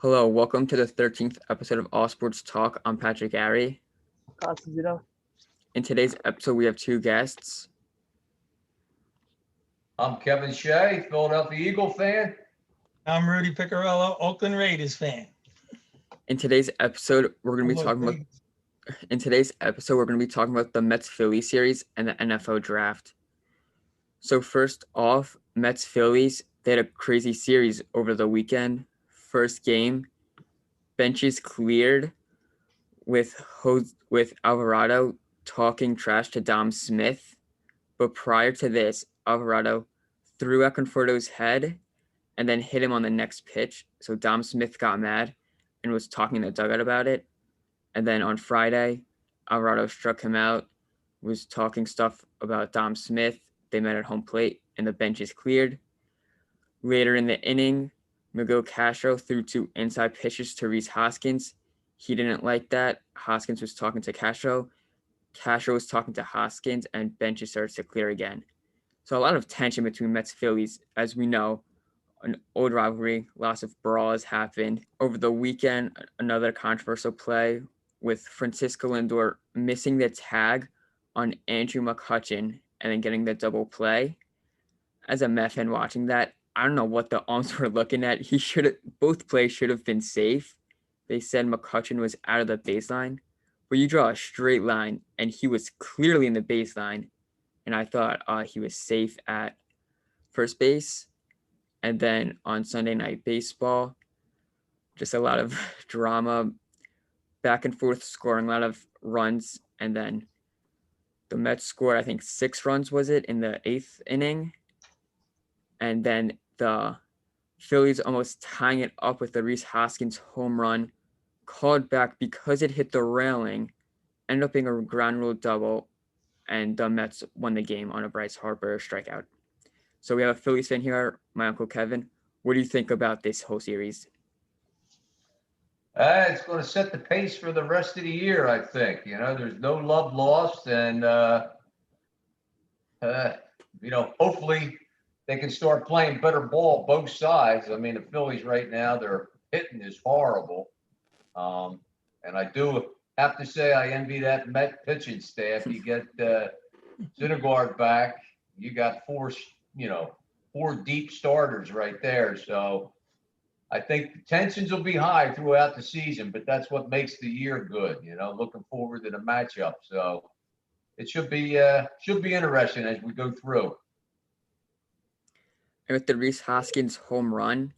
Hello, welcome to the 13th episode of All Sports Talk. I'm Patrick Gary. In today's episode, we have two guests. I'm Kevin Shea, Philadelphia Eagle fan. I'm Rudy Piccarello, Oakland Raiders fan. In today's episode, we're going to be talking about the Mets-Phillies series and the NFL draft. So first off, Mets-Phillies, they had a crazy series over the weekend. First game, benches cleared with Alvarado talking trash to Dom Smith. But prior to this, Alvarado threw at Conforto's head and then hit him on the next pitch. So Dom Smith got mad and was talking in the dugout about it. And then on Friday, Alvarado struck him out, was talking stuff about Dom Smith. They met at home plate and the bench is cleared. Later in the inning, Miguel Castro threw two inside pitches to Rhys Hoskins. He didn't like that. Hoskins was talking to Castro. Castro was talking to Hoskins, and benches started to clear again. So a lot of tension between Mets Phillies. As we know, an old rivalry, lots of brawls happened. Over the weekend, another controversial play with Francisco Lindor missing the tag on Andrew McCutchen and then getting the double play. As a Met fan watching that, I don't know what the umps were looking at. Both plays should have been safe. They said McCutchen was out of the baseline, but you draw a straight line, and he was clearly in the baseline, and I thought he was safe at first base. And then on Sunday Night Baseball, just a lot of drama, back and forth, scoring a lot of runs, and then the Mets scored, I think, 6 runs, was it, in the 8th inning? And then the Phillies almost tying it up with the Rhys Hoskins home run, called back because it hit the railing, ended up being a ground rule double, and the Mets won the game on a Bryce Harper strikeout. So we have a Phillies fan here, my Uncle Kevin. What do you think about this whole series? It's going to set the pace for the rest of the year, I think. There's no love lost, and hopefully they can start playing better ball both sides. I mean, the Phillies right now, their hitting is horrible. And I do have to say I envy that Met pitching staff. You get Syndergaard back, you got four deep starters right there. So I think the tensions will be high throughout the season, but that's what makes the year good. Looking forward to the matchup. So it should be interesting as we go through. And with the Rhys Hoskins home run,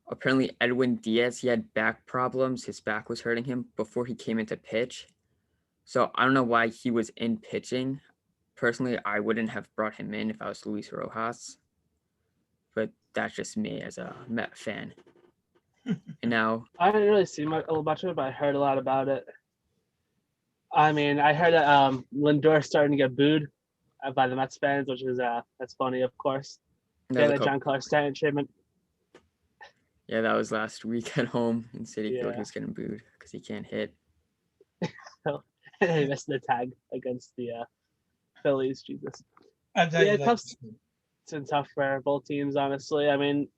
apparently Edwin Diaz, he had back problems. His back was hurting him before he came into pitch. So I don't know why he was in pitching. Personally, I wouldn't have brought him in if I was Luis Rojas. But that's just me as a Met fan. And now, I didn't really see much of it, but I heard a lot about it. I mean, I heard that Lindor's starting to get booed by the Mets fans, which is that's funny, of course. Yeah, the John Carter Stanton treatment. Yeah, that was last week at home in Citi Field. He was getting booed because he can't hit. He missed the tag against the Phillies. Jesus. It's been tough for both teams, honestly. I mean,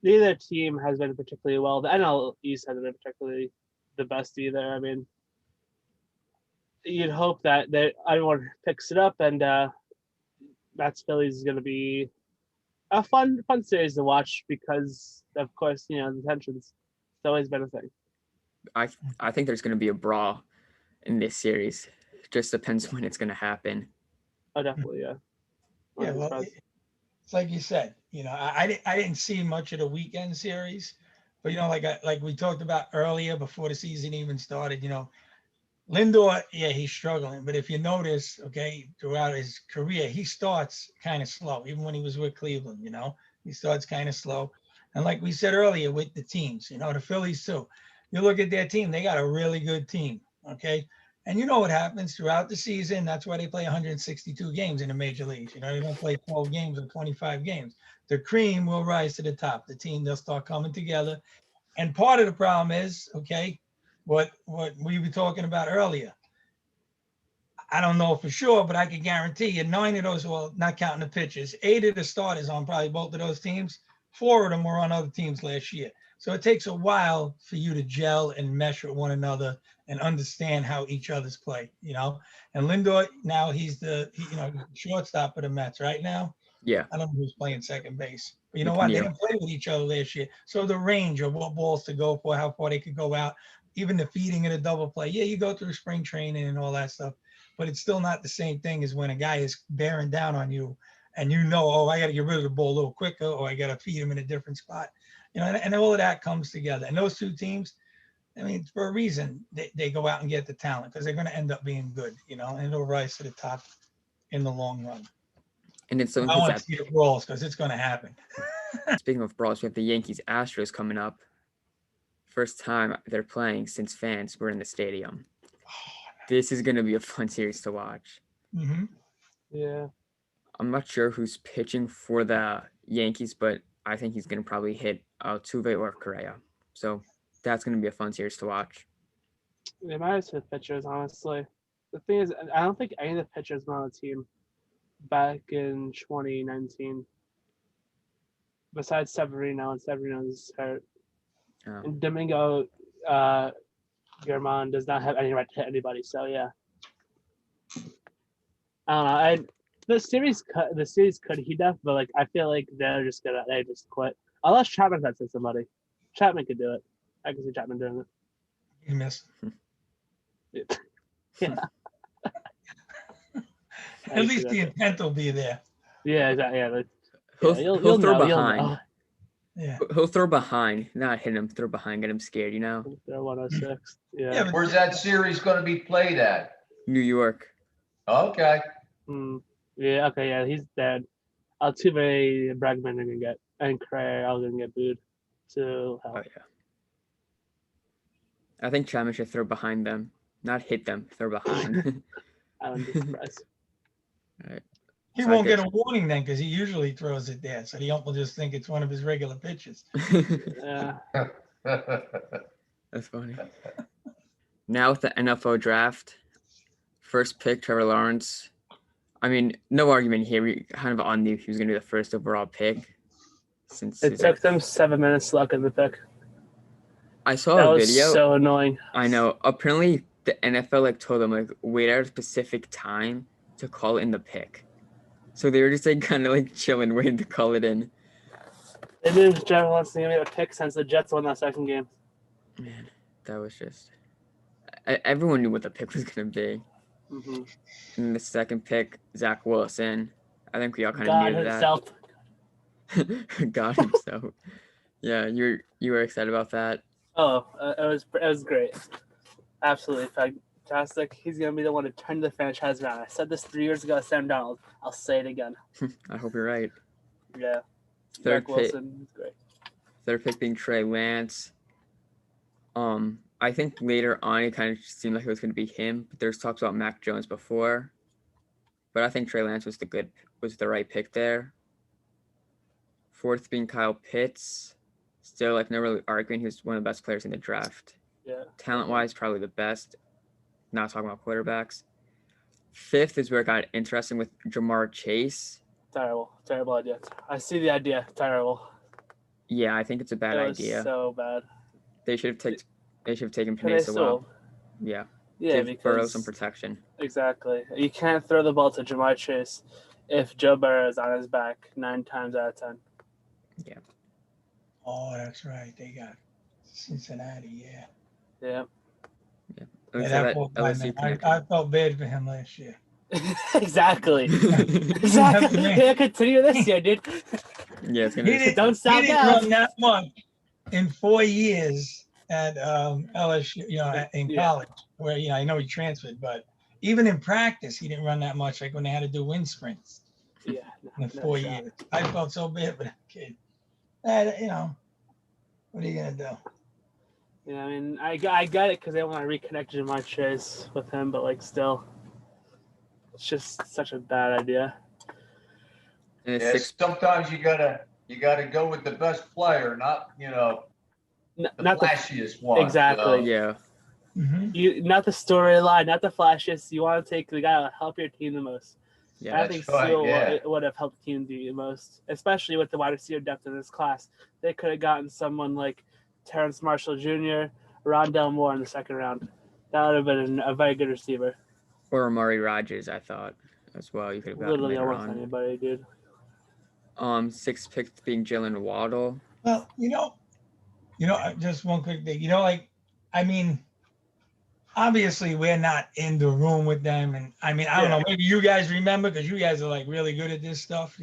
neither team has been particularly well. The NL East hasn't been particularly the best either. I mean, you'd hope that everyone picks it up, and Mets Phillies is going to be a fun series to watch because, of course, the tensions. It's always been a thing. I think there's going to be a brawl in this series. It just depends when it's going to happen. Oh, definitely, yeah. Yeah, well, it's like you said. I didn't see much of the weekend series, but like we talked about earlier before the season even started. Lindor, yeah, he's struggling, but if you notice, throughout his career, he starts kind of slow. Even when he was with Cleveland, he starts kind of slow. And like we said earlier with the teams, the Phillies too. You look at their team; they got a really good team. Okay. And you know what happens throughout the season. That's why they play 162 games in the major leagues. They don't play 12 games or 25 games. The cream will rise to the top. The team, they'll start coming together. And part of the problem is, what we were talking about earlier. I don't know for sure, but I can guarantee you 9 of those, well, not counting the pitchers, 8 of the starters on probably both of those teams, 4 of them were on other teams last year. So it takes a while for you to gel and mesh with one another and understand how each other's play, you know. And Lindor, now he's shortstop of the Mets right now. Yeah. I don't know who's playing second base. But you know what? They didn't play with each other last year. So the range of what balls to go for, how far they could go out, even the feeding in a double play. Yeah, you go through spring training and all that stuff, but it's still not the same thing as when a guy is bearing down on you and you know, oh, I got to get rid of the ball a little quicker, or I got to feed him in a different spot. You know, and all of that comes together. And those two teams, I mean, for a reason, they go out and get the talent because they're going to end up being good, you know, and it'll rise to the top in the long run. And it's something I want to see the brawls because it's going to happen. Speaking of brawls, we have the Yankees Astros coming up. First time they're playing since fans were in the stadium. This is going to be a fun series to watch. Mm-hmm. Yeah. I'm not sure who's pitching for the Yankees, but I think he's going to probably hit Altuve or Correa. So that's going to be a fun series to watch. It matters with pitchers, honestly. The thing is, I don't think any of the pitchers were on the team back in 2019. Besides Severino, and Severino's hurt. Oh. And Domingo German does not have any right to hit anybody, so yeah. I don't know. The series could heat up, but like I feel like they just quit. Unless Chapman got to somebody. Chapman could do it. I can see Chapman doing it. You missed. Yeah. At least the intent will be there. Yeah, exactly. Yeah, He'll throw behind. Yeah. He'll throw behind, not hit him, throw behind, get him scared, you know? They're 106. Yeah. Yeah, but Where's that series going to be played at? New York. Okay. Yeah, okay, yeah, he's dead. Altuve and Bregman are going to get, and Craig are going to get booed to hell. Oh, yeah. I think Chapman should throw behind them, not hit them, throw behind. I wouldn't be surprised. All right. he So won't get a warning then because he usually throws it there. So the ump will just think it's one of his regular pitches. Yeah. That's funny. Now with the NFL draft, first pick, Trevor Lawrence. I mean, no argument here. We kind of all knew he was going to be the first overall pick. Since It took them 7 minutes to lock in the pick. I saw That a was video. so annoying. I know. Apparently, the NFL told them wait at a specific time to call in the pick. So they were just kind of chilling, waiting to call it in. They knew Trevor Lawrence was going to be a pick since the Jets won that second game. Man, that was just. Everyone knew what the pick was going to be. Mm-hmm. And the second pick, Zach Wilson. I think we all kind of God knew himself. that. God himself. Yeah, you were excited about that. Oh, it was great. Absolutely fantastic. He's going to be the one to turn the franchise around. I said this 3 years ago at Sam Donald. I'll say it again. I hope you're right. Yeah. Third Zach Wilson is great. Third pick being Trey Lance. I think later on it kind of seemed like it was going to be him, but there's talks about Mac Jones before. But I think Trey Lance was the right pick there. Fourth being Kyle Pitts. Still, no really arguing. He was one of the best players in the draft. Yeah. Talent-wise, probably the best. Not talking about quarterbacks. Fifth is where it got interesting with Jamar Chase. Terrible idea. I see the idea. Terrible. Yeah, I think it's a bad idea. So bad. They should have taken Penei Sewell. Yeah. Yeah, Give Burrow some protection. Exactly. You can't throw the ball to Jamar Chase if Joe Burrow is on his back 9 times out of 10. Yeah. Oh, that's right. They got Cincinnati. Yeah. Yeah. That poor guy, man. I felt bad for him last year. Exactly. Yeah, continue this year, dude. Yeah, it's gonna be. Don't stop he didn't run that much in 4 years at LSU, in college, where I know he transferred, but even in practice, he didn't run that much. Like when they had to do wind sprints. Yeah. In 4 years, I felt so bad for that kid. What are you gonna do? Yeah, I mean, I got it because they want to reconnect Jamar Chase with him, but still, it's just such a bad idea. And sometimes you gotta go with the best player, not the flashiest one. Exactly. Yeah. Mm-hmm. Not the storyline, not the flashiest. You want to take the guy that help your team the most. Yeah, I think Sewell would have helped the team the most, especially with the wide receiver depth in this class. They could have gotten someone like Terrence Marshall Jr., Rondell Moore in the second round. That would have been a very good receiver. Or Amari Rogers, I thought as well. You could have gotten Literally later almost on. anybody, dude. Sixth pick being Jalen Waddle. Well, just one quick thing. I mean, obviously we're not in the room with them, and I mean, I don't know. Maybe you guys remember because you guys are like really good at this stuff.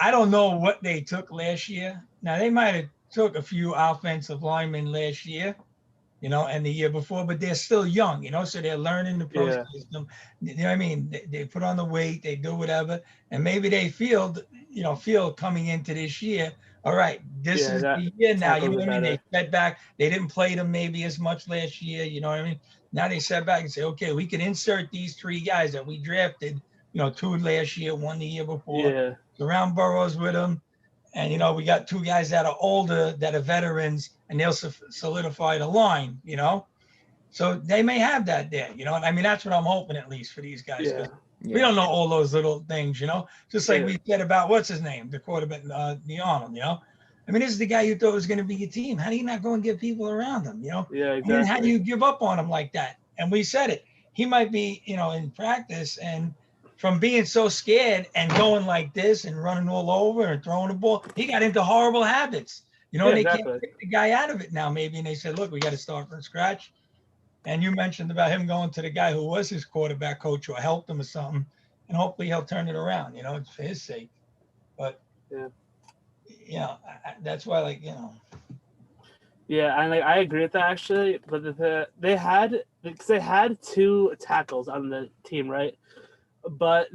I don't know what they took last year. Now they might have took a few offensive linemen last year, and the year before, but they're still young, so they're learning the pro system. You know what I mean? They put on the weight, they do whatever, and maybe they feel coming into this year, all right, this is the year now. You know what I mean? They set back. They didn't play them maybe as much last year. You know what I mean? Now they set back and say, okay, we can insert these three guys that we drafted, two last year, one the year before. Yeah. Surround Burrows with them. And, we got two guys that are older, that are veterans, and they'll solidify the line, So they may have that there, I mean, that's what I'm hoping at least for these guys. Yeah. We don't know all those little things, just like we said about what's his name, the quarterback, the Arnold, I mean, this is the guy you thought was going to be your team. How do you not go and get people around him, Yeah, exactly. I mean, how do you give up on him like that? And we said it. He might be, in practice and from being so scared and going like this and running all over and throwing the ball, he got into horrible habits. And they can't pick the guy out of it now, maybe. And they said, look, we got to start from scratch. And you mentioned about him going to the guy who was his quarterback coach or helped him or something. And hopefully he'll turn it around, it's for his sake. But, that's why, Yeah, and I agree with that actually. But they had two tackles on the team, right? But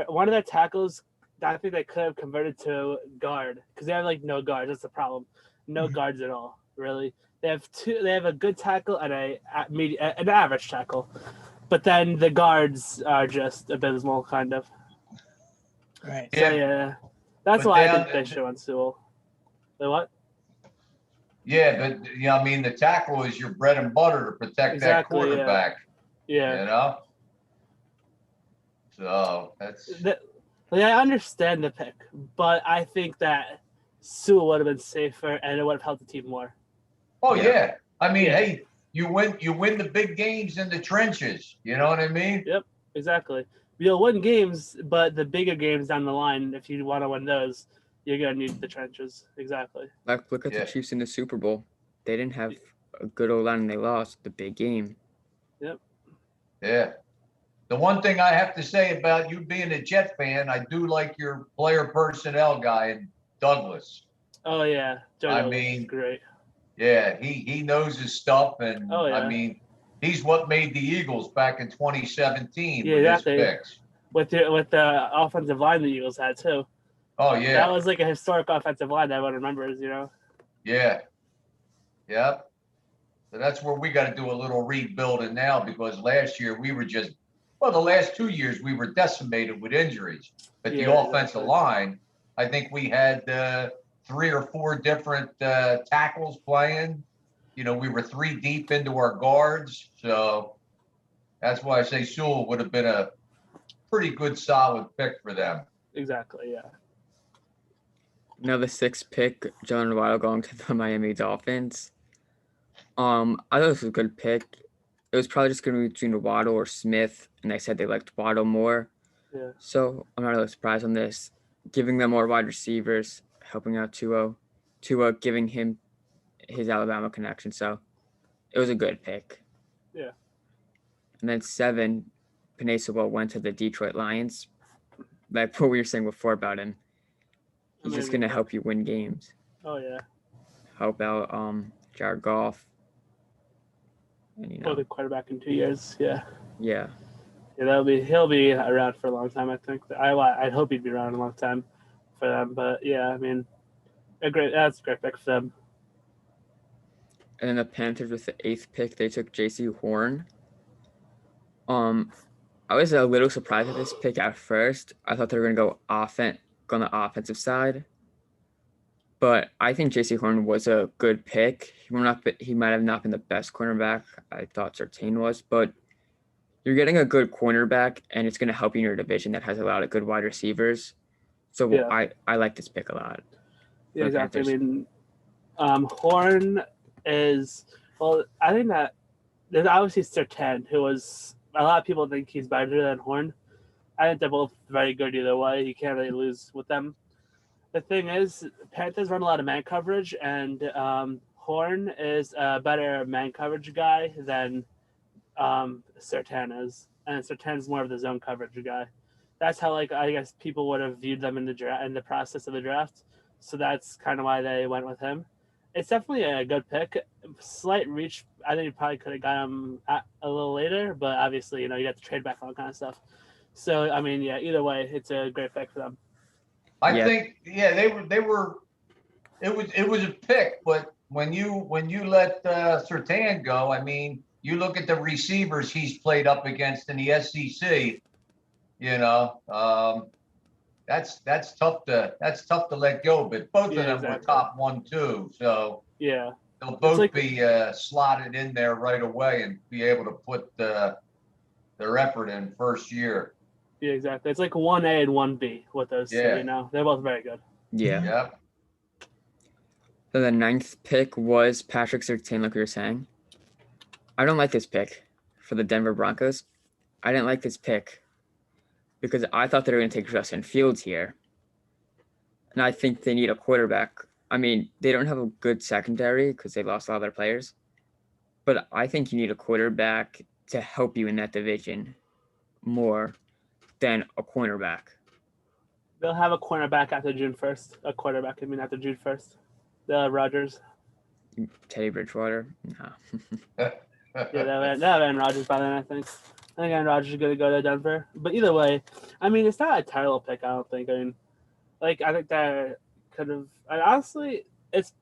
one of their tackles, I think they could have converted to guard because they have no guards. That's the problem. No guards at all, really. They have two. They have a good tackle and an average tackle, but then the guards are just abysmal, kind of. Right. So yeah, that's why I think they should on Sewell. Wait, what? Yeah, but I mean, the tackle is your bread and butter to protect that quarterback. Yeah. So that's. I understand the pick, but I think that Sewell would have been safer and it would have helped the team more. Oh yeah. I mean, hey, you win the big games in the trenches. You know what I mean? Yep, exactly. You'll win games, but the bigger games down the line, if you want to win those, you're gonna need the trenches. Exactly. Like look at the Chiefs in the Super Bowl. They didn't have a good O-line and they lost the big game. Yep. Yeah. The one thing I have to say about you being a Jet fan, I do like your player personnel guy, Douglas. Oh yeah, I mean, great. Yeah, he knows his stuff, and I mean, he's what made the Eagles back in 2017 with his picks. With the offensive line the Eagles had too. Oh yeah, that was like a historic offensive line that everyone remembers, Yeah. Yep. So that's where we got to do a little rebuilding now because last year we were the last 2 years we were decimated with injuries. But the offensive line, I think we had 3 or 4 different tackles playing. We were 3 deep into our guards. So that's why I say Sewell would have been a pretty good, solid pick for them. Exactly, yeah. Now the 6th pick, Jalen Waddle going to the Miami Dolphins. I thought this was a good pick. It was probably just going to be between Waddle or Smith, and they said they liked Waddle more. Yeah. So I'm not really surprised on this. Giving them more wide receivers, helping out Tua, giving him his Alabama connection. So it was a good pick. Yeah. And then 7, Penei Sewell went to the Detroit Lions. Like what we were saying before about him. He's just going to help you win games. Oh, yeah. Help out Jared Goff. And, the quarterback in 2 years, yeah. Yeah. Yeah, he'll be around for a long time, I think. I'd hope he'd be around a long time for them. But, yeah, I mean, that's a great pick for them. And then the Panthers with the 8th pick, they took J.C. Horn. I was a little surprised at this pick at first. I thought they were going to go on the offensive side. But I think J.C. Horn was a good pick. He might have not been the best cornerback I thought Surtain was, but you're getting a good cornerback, and it's going to help you in your division that has a lot of good wide receivers. So I like this pick a lot. Yeah, exactly. I mean, Horn is, well, I think that there's obviously Sertan, who was, a lot of people think he's better than Horn. I think they're both very good either way. You can't really lose with them. The thing is, Panthers run a lot of man coverage, and Horn is a better man coverage guy than Sertan is, and Sertan's more of the zone coverage guy. That's how, like, I guess people would have viewed them in the process of the draft. So that's kind of why they went with him. It's definitely a good pick. Slight reach. I think you probably could have got him a little later, but obviously, you have to trade back all kind of stuff. So I mean, yeah, either way, it's a great pick for them. I think, yeah, they were. It was a pick, but when you let Sertan go, I mean, you look at the receivers he's played up against in the SEC. That's tough to let go. But both of them were top 1-2, so yeah, they'll both be slotted in there right away and be able to put their effort in first year. Yeah, exactly. It's like 1A and 1B with those two. They're both very good. Yeah. Yep. So the 9th pick was Patrick Surtain, like we were saying. I don't like this pick for the Denver Broncos. I didn't like this pick because I thought they were going to take Justin Fields here. And I think they need a quarterback. I mean, they don't have a good secondary because they lost a lot of their players. But I think you need a quarterback to help you in that division more than a cornerback. They'll have a cornerback after June 1st. A quarterback, I mean, after June 1st. They'll have Rodgers. Teddy Bridgewater? No. Yeah, they'll have Aaron Rodgers by then, I think. I think Aaron Rodgers is going to go to Denver. But either way, I mean, it's not a terrible pick, I don't think. I mean, I think that could have. Honestly, it's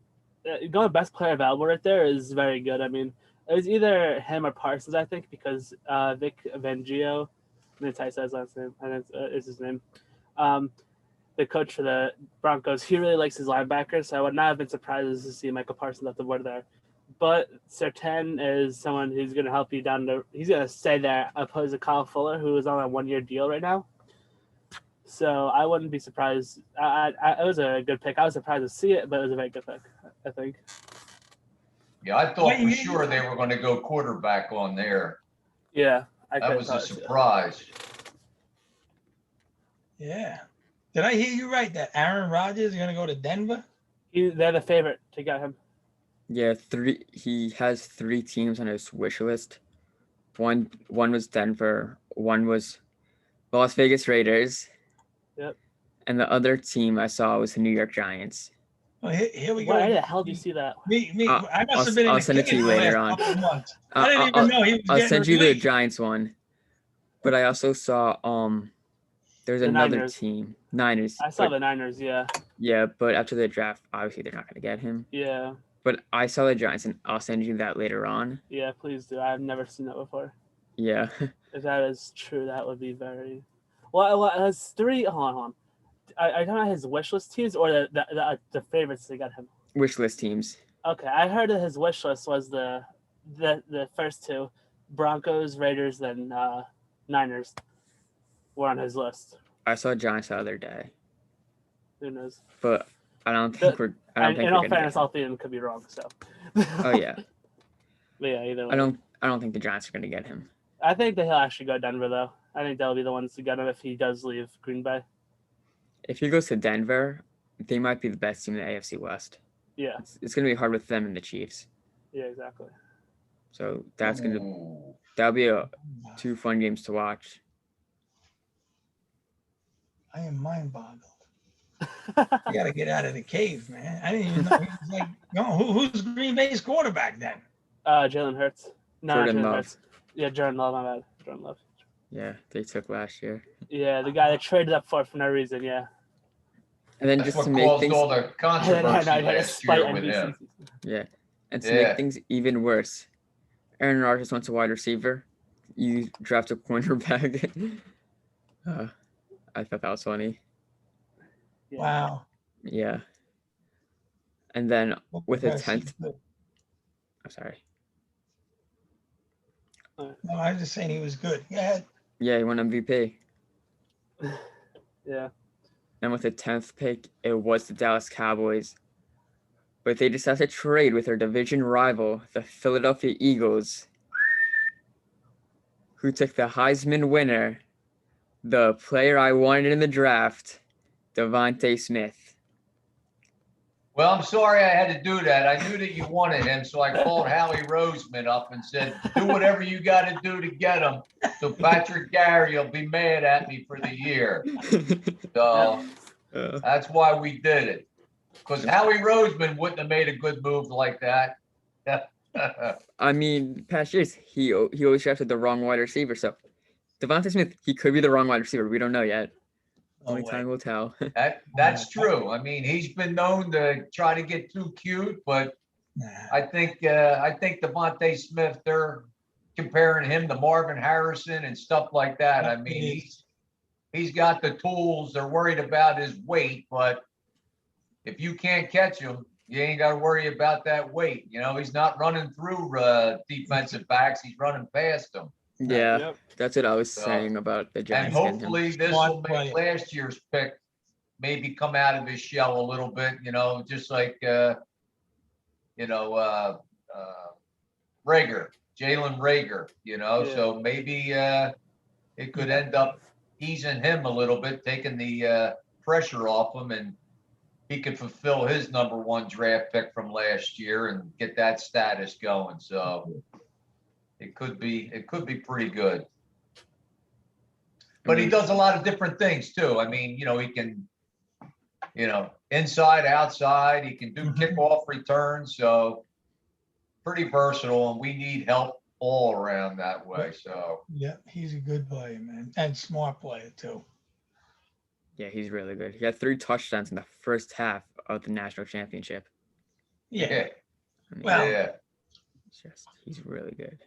going best player available right there is very good. I mean, it was either him or Parsons, I think, because Vic Fangio, that's how he says his last name, and it's his name. The coach for the Broncos, he really likes his linebackers, so I would not have been surprised to see Michael Parsons off the board there. But Sertan is someone who's going to help you he's going to stay there, opposed to Kyle Fuller, who is on a 1-year deal right now. So I wouldn't be surprised. It was a good pick. I was surprised to see it, but it was a very good pick, I think. Yeah, I thought for sure they were going to go quarterback on there. Yeah. That was a surprise. Yeah. Did I hear you right that Aaron Rodgers is going to go to Denver? They're the favorite to get him. Yeah, he has 3 teams on his wish list. One was Denver, one was Las Vegas Raiders. Yep. And the other team I saw was the New York Giants. Well, here we go. Why the hell did you see that? I must have been in I'll send it to you later on. I didn't even know he was I'll send you the released. Giants one. But I also saw there's another Niners. team. Niners. I saw the Niners, yeah. Yeah, but after the draft, obviously they're not going to get him. Yeah. But I saw the Giants, and I'll send you that later on. Yeah, please do. I've never seen that before. Yeah. If that is true, that would be very. Well, it has 3. Hold on. I don't know his wish list teams or the favorites to get him. Wish list teams. Okay, I heard that his wish list was the first 2, Broncos, Raiders, then Niners were on his list. I saw Giants the other day. Who knows? But I don't think we're. In all fairness, all 3 of them could be wrong. So. Oh yeah. But yeah, either way. I don't think the Giants are going to get him. I think that he'll actually go to Denver though. I think they'll be the ones to get him if he does leave Green Bay. If he goes to Denver, they might be the best team in the AFC West. Yeah. It's going to be hard with them and the Chiefs. Yeah, exactly. So that'll be 2 fun games to watch. I am mind boggled. You got to get out of the cave, man. I didn't even know. He was like, no, who's Green Bay's quarterback then? Jalen Hurts. No, Jordan Love. Hurts. Yeah, Jordan Love. My bad. Jordan Love. Yeah, they took last year. Yeah, the guy that traded up for no reason. Yeah. And then That's just to what make caused things all the controversy last year with him. Yeah, and to make things even worse, Aaron Rodgers wants a wide receiver. You draft a cornerback. I thought that was funny. Yeah. Wow. Yeah. And then with a 10th. Good. I'm sorry. No, I was just saying he was good. Yeah. Yeah, he won MVP. Yeah. And with the 10th pick, it was the Dallas Cowboys. but they decided to trade with their division rival, the Philadelphia Eagles, who took the Heisman winner, the player I wanted in the draft, Devontae Smith. Well, I'm sorry I had to do that. I knew that you wanted him, so I called Howie Roseman up and said, do whatever you got to do to get him. So Patrick Gary will be mad at me for the year. So that's why we did it. Because Howie Roseman wouldn't have made a good move like that. I mean, past years, he always drafted the wrong wide receiver. So Devontae Smith, he could be the wrong wide receiver. We don't know yet. Only time will tell. That's true. I mean, he's been known to try to get too cute, but I think Devontae Smith, they're comparing him to Marvin Harrison and stuff like that. I mean, he's got the tools. They're worried about his weight, but if you can't catch him, you ain't got to worry about that weight. You know, he's not running through defensive backs. He's running past them. Yeah, that's what I was saying about the Giants. And hopefully this will make last year's pick maybe come out of his shell a little bit, you know, just like, Rager, Jalen Rager, you know, so maybe it could end up easing him a little bit, taking the pressure off him, and he could fulfill his #1 draft pick from last year and get that status going. So it could be pretty good. But he does a lot of different things too. I mean, you know, he can, you know, inside, outside, he can do kickoff returns. So pretty versatile, and we need help all around that way. So yeah, he's a good player, man, and smart player too. Yeah, he's really good. He had 3 touchdowns in the first half of the national championship. Yeah. I mean, yeah. He's really good.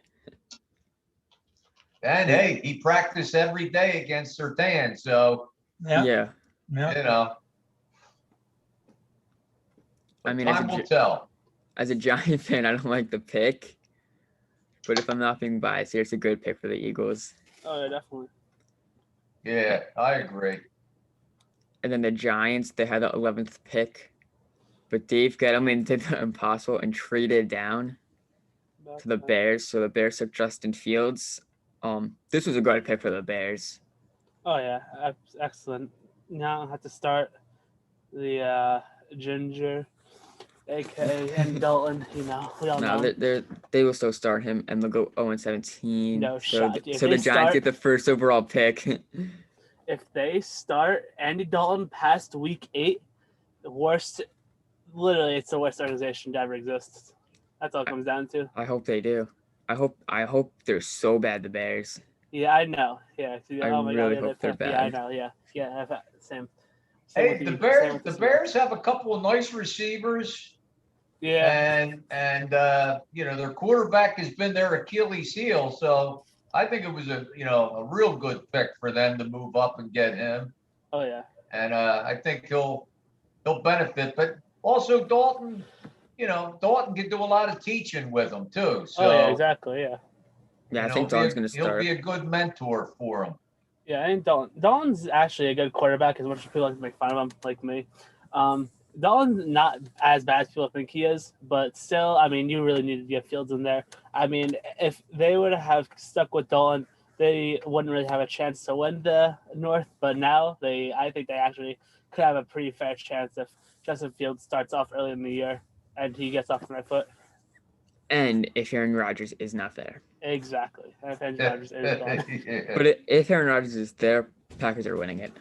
And hey, he practiced every day against Sertan, so yeah. you know. I mean, time will tell. As a Giant fan, I don't like the pick, but if I'm not being biased here, it's a good pick for the Eagles. Oh, yeah, definitely. Yeah, I agree. And then the Giants, they had the 11th pick, but Dave Gettleman did the impossible and traded down to the Bears. So the Bears took Justin Fields. This was a good pick for the Bears. Oh yeah, excellent. Now I have to start the Ginger, aka and Dalton. You know, we all know. They will still start him, and they'll go 0-17. No so shot. So the Giants get the first overall pick. If they start Andy Dalton past week 8, the worst. Literally, it's the worst organization to ever exist. That's all it comes down to. I hope they do. I hope they're so bad, the Bears. Yeah, I know. Yeah. I really hope they're bad. Yeah, I know. Yeah. Yeah. Same. Hey, the Bears have a couple of nice receivers. Yeah. And you know, their quarterback has been their Achilles heel. So I think it was a real good pick for them to move up and get him. Oh yeah. And I think he'll benefit. But also Dalton can do a lot of teaching with him too. So yeah, exactly. Yeah. Yeah, I think Dalton's going to start. He'll be a good mentor for him. Yeah, I think Dalton's actually a good quarterback, as much as people like to make fun of him, like me. Dalton's not as bad as people think he is, but still, I mean, you really need to get Fields in there. I mean, if they would have stuck with Dalton, they wouldn't really have a chance to win the North. But now I think they actually could have a pretty fair chance if Justin Fields starts off early in the year and he gets off the right foot. And if Aaron Rodgers is not there. Exactly. If Aaron Rodgers is gone. But if Aaron Rodgers is there, Packers are winning it.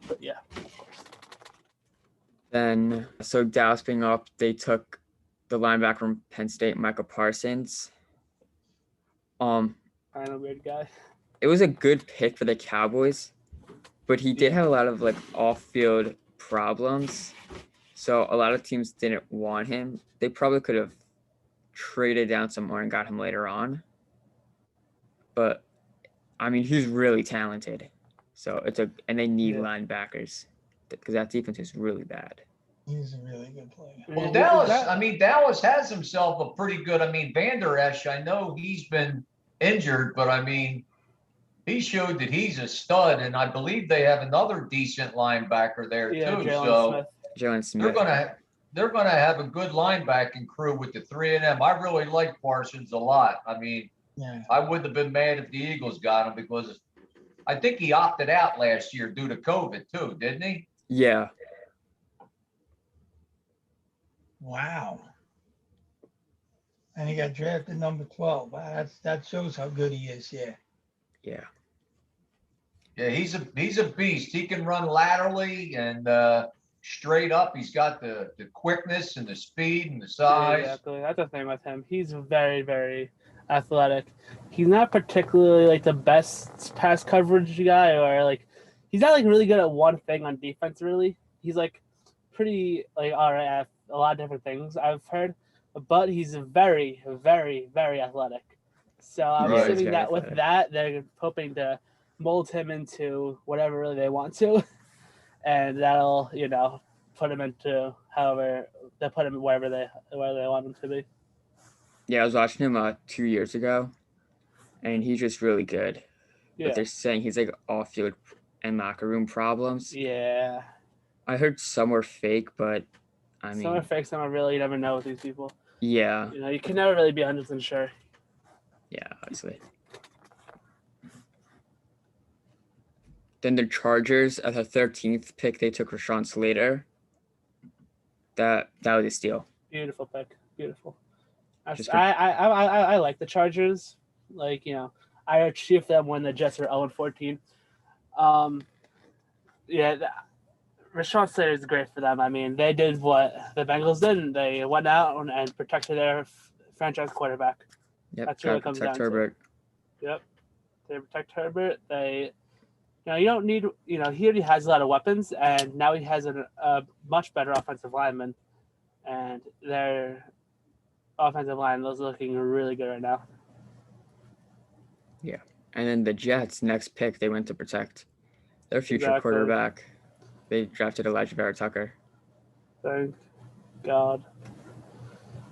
But yeah, of course. Then, so Dallas being up, they took the linebacker from Penn State, Michael Parsons. Kind of weird guy. It was a good pick for the Cowboys, but he did have a lot of like off-field problems. So a lot of teams didn't want him. They probably could have traded down some more and got him later on. But I mean, he's really talented. So and they need linebackers because that defense is really bad. He's a really good player. Well, Dallas has himself a pretty good. I mean, Van Der Esch, I know he's been injured, but I mean, he showed that he's a stud, and I believe they have another decent linebacker there too. Jalen Smith. they're going to have a good linebacking crew with the three of them. I really like Parsons a lot. I mean, Yeah. I wouldn't have been mad if the Eagles got him because I think he opted out last year due to COVID too, didn't he? Yeah. Wow. And he got drafted number 12. Wow, that shows how good he is. Yeah. Yeah. Yeah, he's a beast. He can run laterally and straight up. He's got the quickness and the speed and the size. Exactly. That's the thing with him. He's very, very athletic. He's not particularly like the best pass coverage guy, or like he's not like really good at one thing on defense. Really, he's like pretty like all right at a lot of different things I've heard, but he's very, very, very athletic. So I'm Right. assuming He's that very with athletic. that, they're hoping to mold him into whatever really they want to, and that'll put him into however they put him wherever they want him to be. Yeah, I was watching him 2 years ago, and he's just really good. Yeah. But they're saying he's like off-field and locker room problems. Yeah. I heard some were fake, but I Some are mean, fake, some are real. You never know with these people. yeah, You can never really be 100% sure. yeah, obviously. Then the Chargers at the 13th pick, they took Rashawn Slater. That was a steal. Beautiful pick. Beautiful. Just I like the Chargers. Like, I cheer for them when the Jets are 0-14. Yeah, Rashawn Slater is great for them. I mean, they did what the Bengals did. They went out and protected their franchise quarterback. Yep, That's gotta what it comes protect down to. Herbert. Yep. They protect Herbert. They, you don't need, he already has a lot of weapons, and now he has a much better offensive lineman, and their offensive line is looking really good right now. Yeah, and then the Jets next pick, they went to protect their future Exactly. quarterback. They drafted Elijah Vera Tucker. Thank God.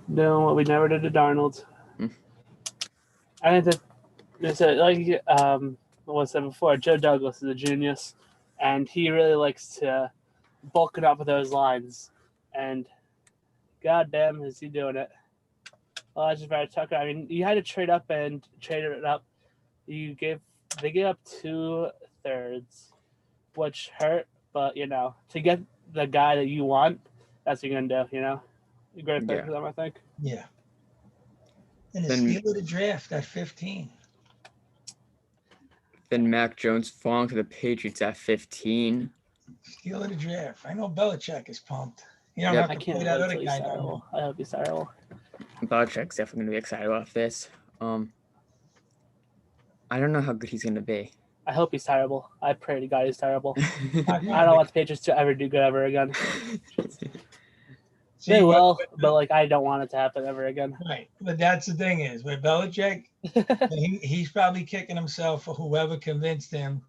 No, what we never did to Darnold. Hmm. I think that like what I said before, Joe Douglas is a genius, and he really likes to bulk it up with those lines. And goddamn, is he doing it? Elijah Vera Tucker. I mean, you had to trade up and trade it up. They gave up 2/3, which hurt. But to get the guy that you want, that's what you're gonna do. Great pick for them, I think. Yeah. And the Then- steal of the draft at 15. Then Mac Jones falling to the Patriots at 15. Steal of the draft. I know Belichick is pumped. You don't Yep. have I to can't play that wait other till he's guy no more. terrible. I hope he's terrible. Belichick's definitely gonna be excited about this. I don't know how good he's gonna be. I hope he's terrible. I pray to God he's terrible. I I don't want the Patriots to ever do good ever again. See, They what- will, but like I don't want it to happen ever again. Right. But that's the thing is with Belichick, he's probably kicking himself for whoever convinced him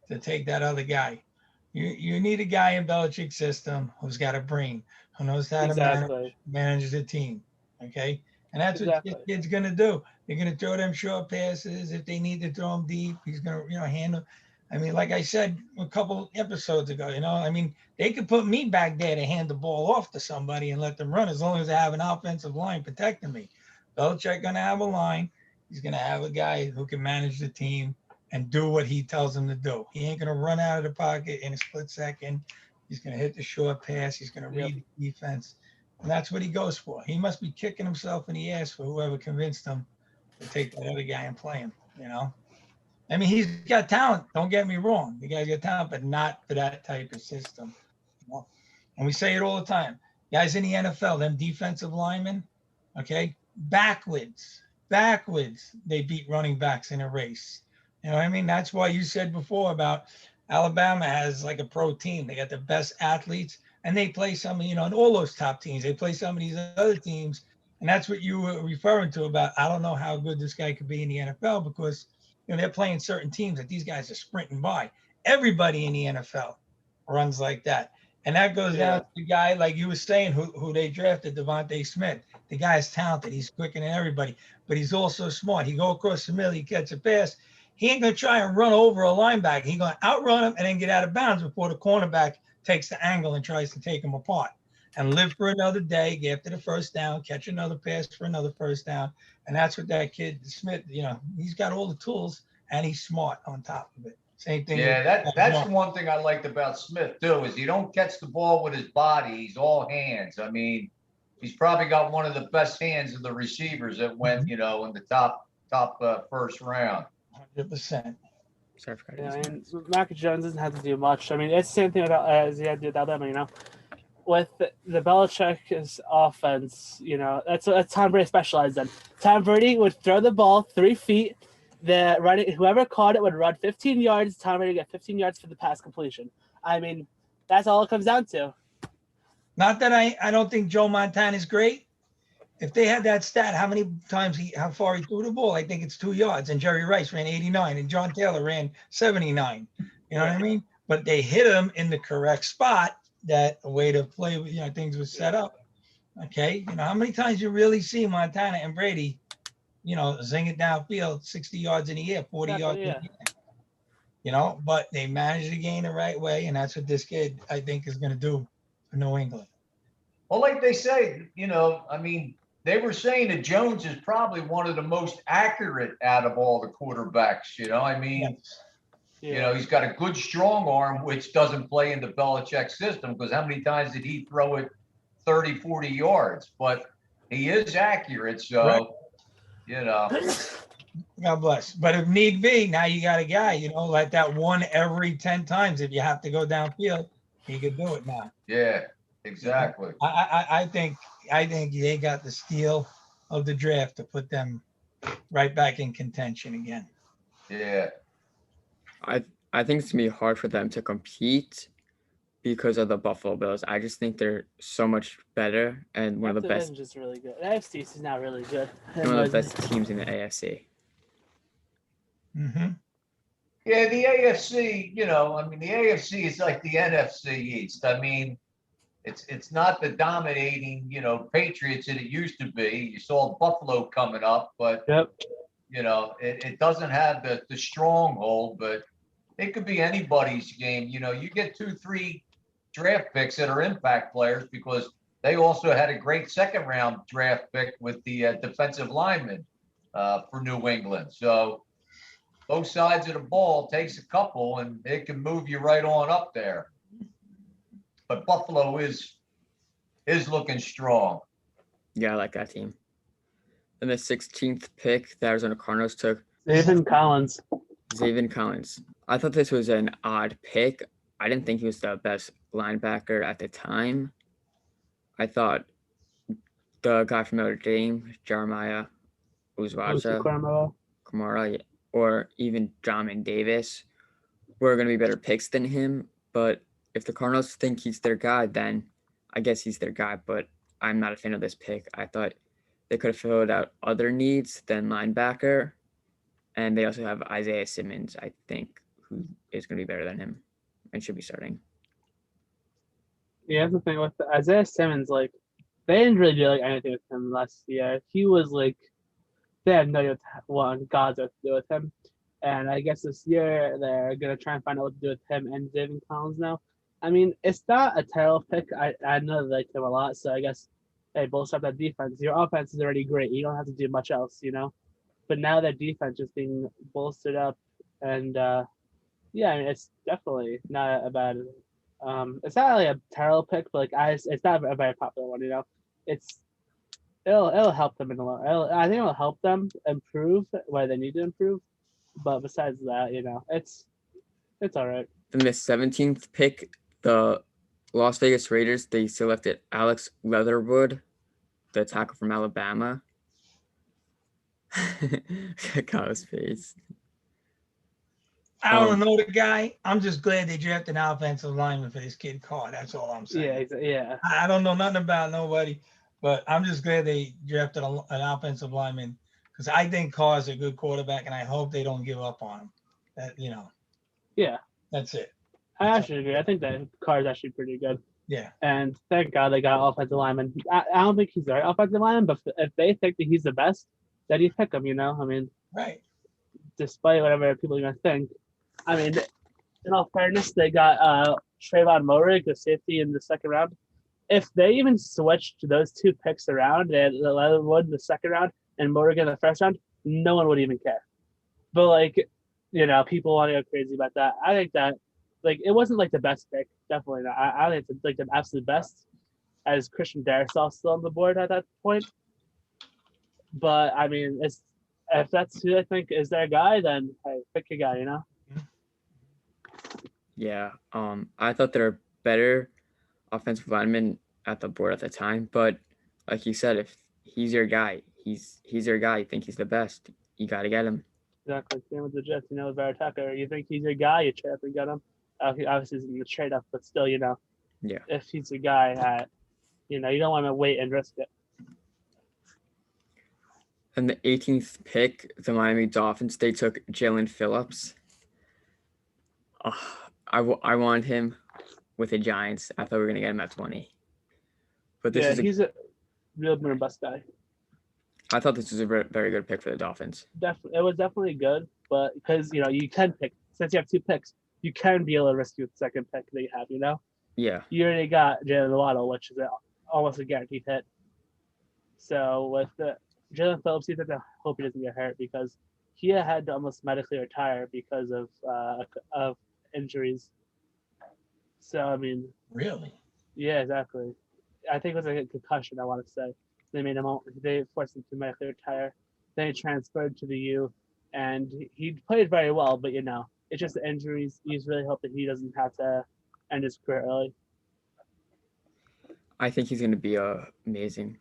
to take that other guy. You need a guy in Belichick's system who's got a brain, who knows how to Exactly. manage the team. Okay. And that's Exactly. what this kid's gonna do. They're gonna throw them short passes. If they need to throw them deep, he's gonna, handle. I mean, like I said a couple episodes ago, I mean, they could put me back there to hand the ball off to somebody and let them run as long as they have an offensive line protecting me. Belichick gonna have a line. He's gonna have a guy who can manage the team and do what he tells him to do. He ain't gonna run out of the pocket in a split second. He's gonna hit the short pass. He's gonna read the defense. And that's what he goes for. He must be kicking himself in the ass for whoever convinced him to take that other guy and play him, I mean, he's got talent. Don't get me wrong. The guy's got talent, but not for that type of system. And we say it all the time. Guys in the NFL, them defensive linemen, okay, backwards, they beat running backs in a race. You know what I mean? That's why you said before about Alabama has like a pro team. They got the best athletes, and they play some, in all those top teams. They play some of these other teams, and that's what you were referring to about. I don't know how good this guy could be in the NFL because they're playing certain teams that these guys are sprinting by. Everybody in the NFL runs like that. And that goes down to the guy, like you were saying, who they drafted, Devontae Smith. The guy is talented. He's quicker than everybody, but he's also smart. He go across the middle, he gets a pass. He ain't going to try and run over a linebacker. He's going to outrun him and then get out of bounds before the cornerback takes the angle and tries to take him apart. and live for another day, get after the first down, catch another pass for another first down. And that's what that kid Smith, he's got all the tools and he's smart on top of it. Same thing. Yeah, with that's the one thing I liked about Smith too, is he don't catch the ball with his body. He's all hands. I mean, he's probably got one of the best hands of the receivers that went, in the top first round. 100%. Sorry, I forgot Yeah, his I name. mean, Mac Jones doesn't have to do much. I mean, it's the same thing as he had to do with Alabama, With the Belichick's offense, that's what Tom Brady specialized in. Tom Brady would throw the ball 3 feet. Whoever caught it would run 15 yards. Tom Brady would get 15 yards for the pass completion. I mean, that's all it comes down to. Not that I don't think Joe Montana is great. If they had that stat, how far he threw the ball, I think it's 2 yards. And Jerry Rice ran 89 and John Taylor ran 79. You know what I mean? But they hit him in the correct spot. That way to play, things were set up. Okay. How many times you really see Montana and Brady, zing it downfield, 60 yards in the air, 40 yards in the air. But they managed to gain the right way. And that's what this kid, I think, is going to do for New England. Well, like they say, I mean, they were saying that Jones is probably one of the most accurate out of all the quarterbacks. I mean, he's got a good strong arm, which doesn't play in the Belichick system, because how many times did he throw it 30, 40 yards? But he is accurate. So, God bless. But if need be, now you got a guy, like that one every 10 times. If you have to go downfield, he could do it now. Yeah, exactly. I think they got the steal of the draft to put them right back in contention again. Yeah. I think it's gonna be hard for them to compete because of the Buffalo Bills. I just think they're so much better and one of the best. Just really good. The AFC is not really good. One of the best teams in the AFC. Mm-hmm. Yeah, the AFC. I mean, the AFC is like the NFC East. I mean, it's not the dominating, Patriots that it used to be. You saw Buffalo coming up, but it doesn't have the stronghold. But it could be anybody's game. You get 2, 3 draft picks that are impact players, because they also had a great second round draft pick with the defensive lineman for New England. So both sides of the ball takes a couple, and it can move you right on up there. But Buffalo is looking strong. Yeah, I like that team. Then the 16th pick, the Arizona Cardinals took Zaven Collins. I thought this was an odd pick. I didn't think he was the best linebacker at the time. I thought the guy from Notre Dame, Jeremiah Kamara, or even Jamin Davis were going to be better picks than him. But if the Cardinals think he's their guy, then I guess he's their guy. But I'm not a fan of this pick. I thought they could have filled out other needs than linebacker. And they also have Isaiah Simmons, I think, who is going to be better than him and should be starting. Yeah, that's the thing with Isaiah Simmons. Like, they didn't really do anything with him last year. He was they had no idea what God's earth to do with him. And I guess this year they're gonna try and find out what to do with him and Zaven Collins now. I mean, it's not a terrible pick. I know they like him a lot, so I guess they bolster up that defense. Your offense is already great. You don't have to do much else, But now that defense is being bolstered up, and I mean, it's definitely not a bad. It's not really a terrible pick, but it's not a very popular one. It'll help them in a lot. I think it'll help them improve where they need to improve. But besides that, it's all right. Then the 17th pick, the Las Vegas Raiders, they selected Alex Leatherwood, the tackle from Alabama. Kyle's face. I don't know the guy. I'm just glad they drafted an offensive lineman for this kid Carr. That's all I'm saying. Yeah. I don't know nothing about nobody, but I'm just glad they drafted an offensive lineman, because I think Carr's a good quarterback, and I hope they don't give up on him. Yeah. That's it. I actually agree. I think that Carr is actually pretty good. Yeah. And thank God they got offensive lineman. I don't think he's the right offensive lineman, but if they think that he's the best, then you pick him, I mean, right. Despite whatever people are going to think. I mean, in all fairness, they got Trayvon Moehrig, the safety, in the second round. if they even switched those 2 picks around, they had Leatherwood in the second round and Morgan in the first round, no one would even care. But like, people want to go crazy about that. I think that like it wasn't like the best pick, definitely not. I think it's like the absolute best, as Christian Darrisaw still on the board at that point. But I mean, if that's who I think is their guy, then hey, pick your guy. Yeah. I thought there were better offensive linemen at the board at the time, but like you said, if he's your guy, he's your guy. You think he's the best, you got to get him. Exactly. Same with the Jets. Veritaka. You think he's your guy, you trade up and get him. Obviously, he's in the trade up, but still, Yeah. if he's a guy, you don't want to wait and risk it. And the 18th pick, the Miami Dolphins, they took Jalen Phillips. I wanted him with the Giants. I thought we were going to get him at 20. But he's a real bust guy. I thought this was a very good pick for the Dolphins. It was definitely good, but because, you can pick, since you have 2 picks, you can be able to risk with the second pick that you have, Yeah. You already got Jalen Waddle, which is almost a guaranteed hit. So with the Jalen Phillips, you have to hope he doesn't get hurt because he had to almost medically retire because of injuries. So I mean, Really? Yeah, exactly. I think it was like a concussion. I want to say they forced him to medically retire. Then he transferred to the U, and he played very well. But it's just the injuries. He's really hope that he doesn't have to end his career early. I think he's going to be amazing.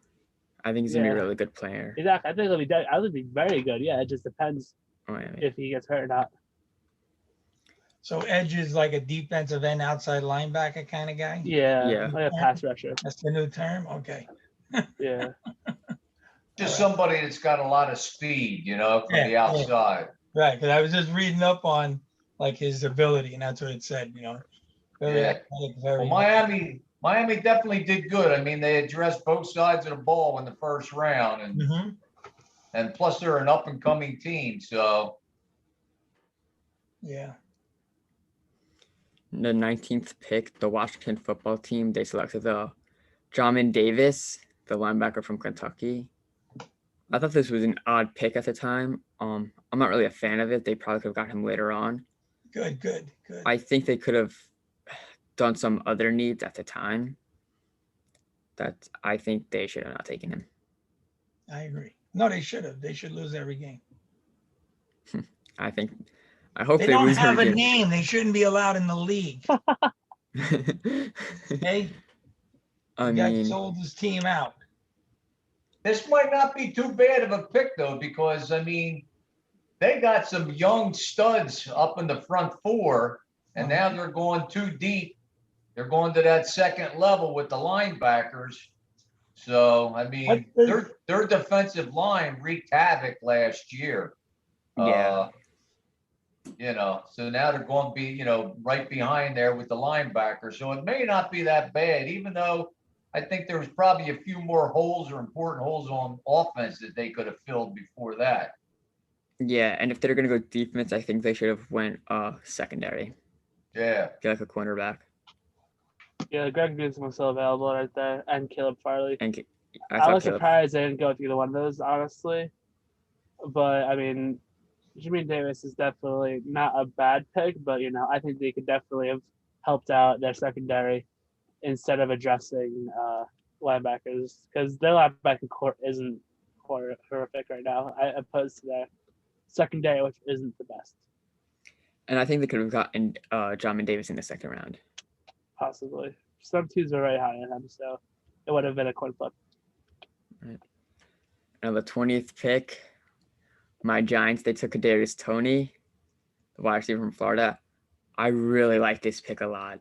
I think he's going to be a really good player. Exactly. I think he'll be very good. Yeah, it just depends if he gets hurt or not. So Edge is like a defensive end, outside linebacker kind of guy? Yeah. Like a pass rusher. That's the new term? Okay. Yeah. Just somebody that's got a lot of speed, from the outside. Yeah. Right, because I was just reading up on like his ability, and that's what it said, Very athletic, very. Well, Miami definitely did good. I mean, they addressed both sides of the ball in the first round, and plus they're an up and coming team. So yeah. The 19th pick, the Washington football team, they selected the Jamin Davis, the linebacker from Kentucky. I thought this was an odd pick at the time. I'm not really a fan of it. They probably could have got him later on. Good. I think they could have done some other needs at the time that I think they should have not taken him. I agree. No, they should have. They should lose every game. I hope they don't have a name. They shouldn't be allowed in the league. Okay? Got sold his team out. This might not be too bad of a pick, though, because, they got some young studs up in the front 4, and now they're going too deep. They're going to that second level with the linebackers. So, their defensive line wreaked havoc last year. Yeah. So now they're going to be, right behind there with the linebackers. So it may not be that bad, even though I think there was probably a few more holes or important holes on offense that they could have filled before that. Yeah, and if they're going to go defense, I think they should have went secondary. Yeah. Get like a cornerback. Yeah, Greg Newsom was still available right there, and Caleb Farley. And I was surprised they didn't go with either one of those, honestly. But, Jimmy Davis is definitely not a bad pick, but, I think they could definitely have helped out their secondary instead of addressing linebackers, because their linebacker core isn't horrific right now, opposed to their secondary, which isn't the best. And I think they could have gotten Jamin Davis in the second round. Possibly. Some teams are very high on him, so it would have been a coin flip. Right. Now the 20th pick, my Giants, they took Kadarius Toney, the wide receiver from Florida. I really like this pick a lot.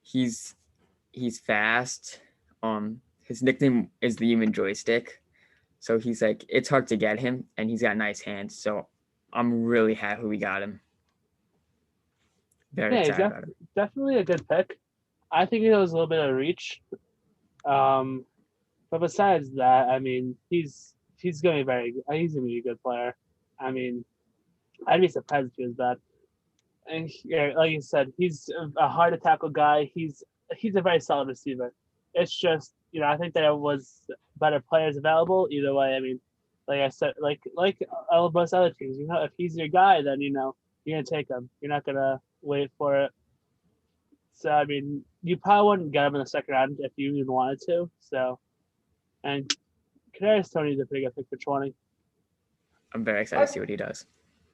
He's fast. His nickname is the human joystick. So he's like, it's hard to get him, and he's got nice hands. So I'm really happy we got him. Very excited about it. Definitely a good pick. I think it was a little bit of a reach. But besides that, he's going to be very good. He's going to be a good player. I'd be surprised if he was bad. And like you said, he's a hard to tackle guy. He's a very solid receiver. It's just, I think there was better players available either way. I mean, like I said, like most other teams, if he's your guy, then you're gonna take him. You're not gonna wait for it. So I mean, you probably wouldn't get him in the second round if you even wanted to. So, and Kadarius Toney's a pretty good pick for 20. I'm very excited I, to see what he does.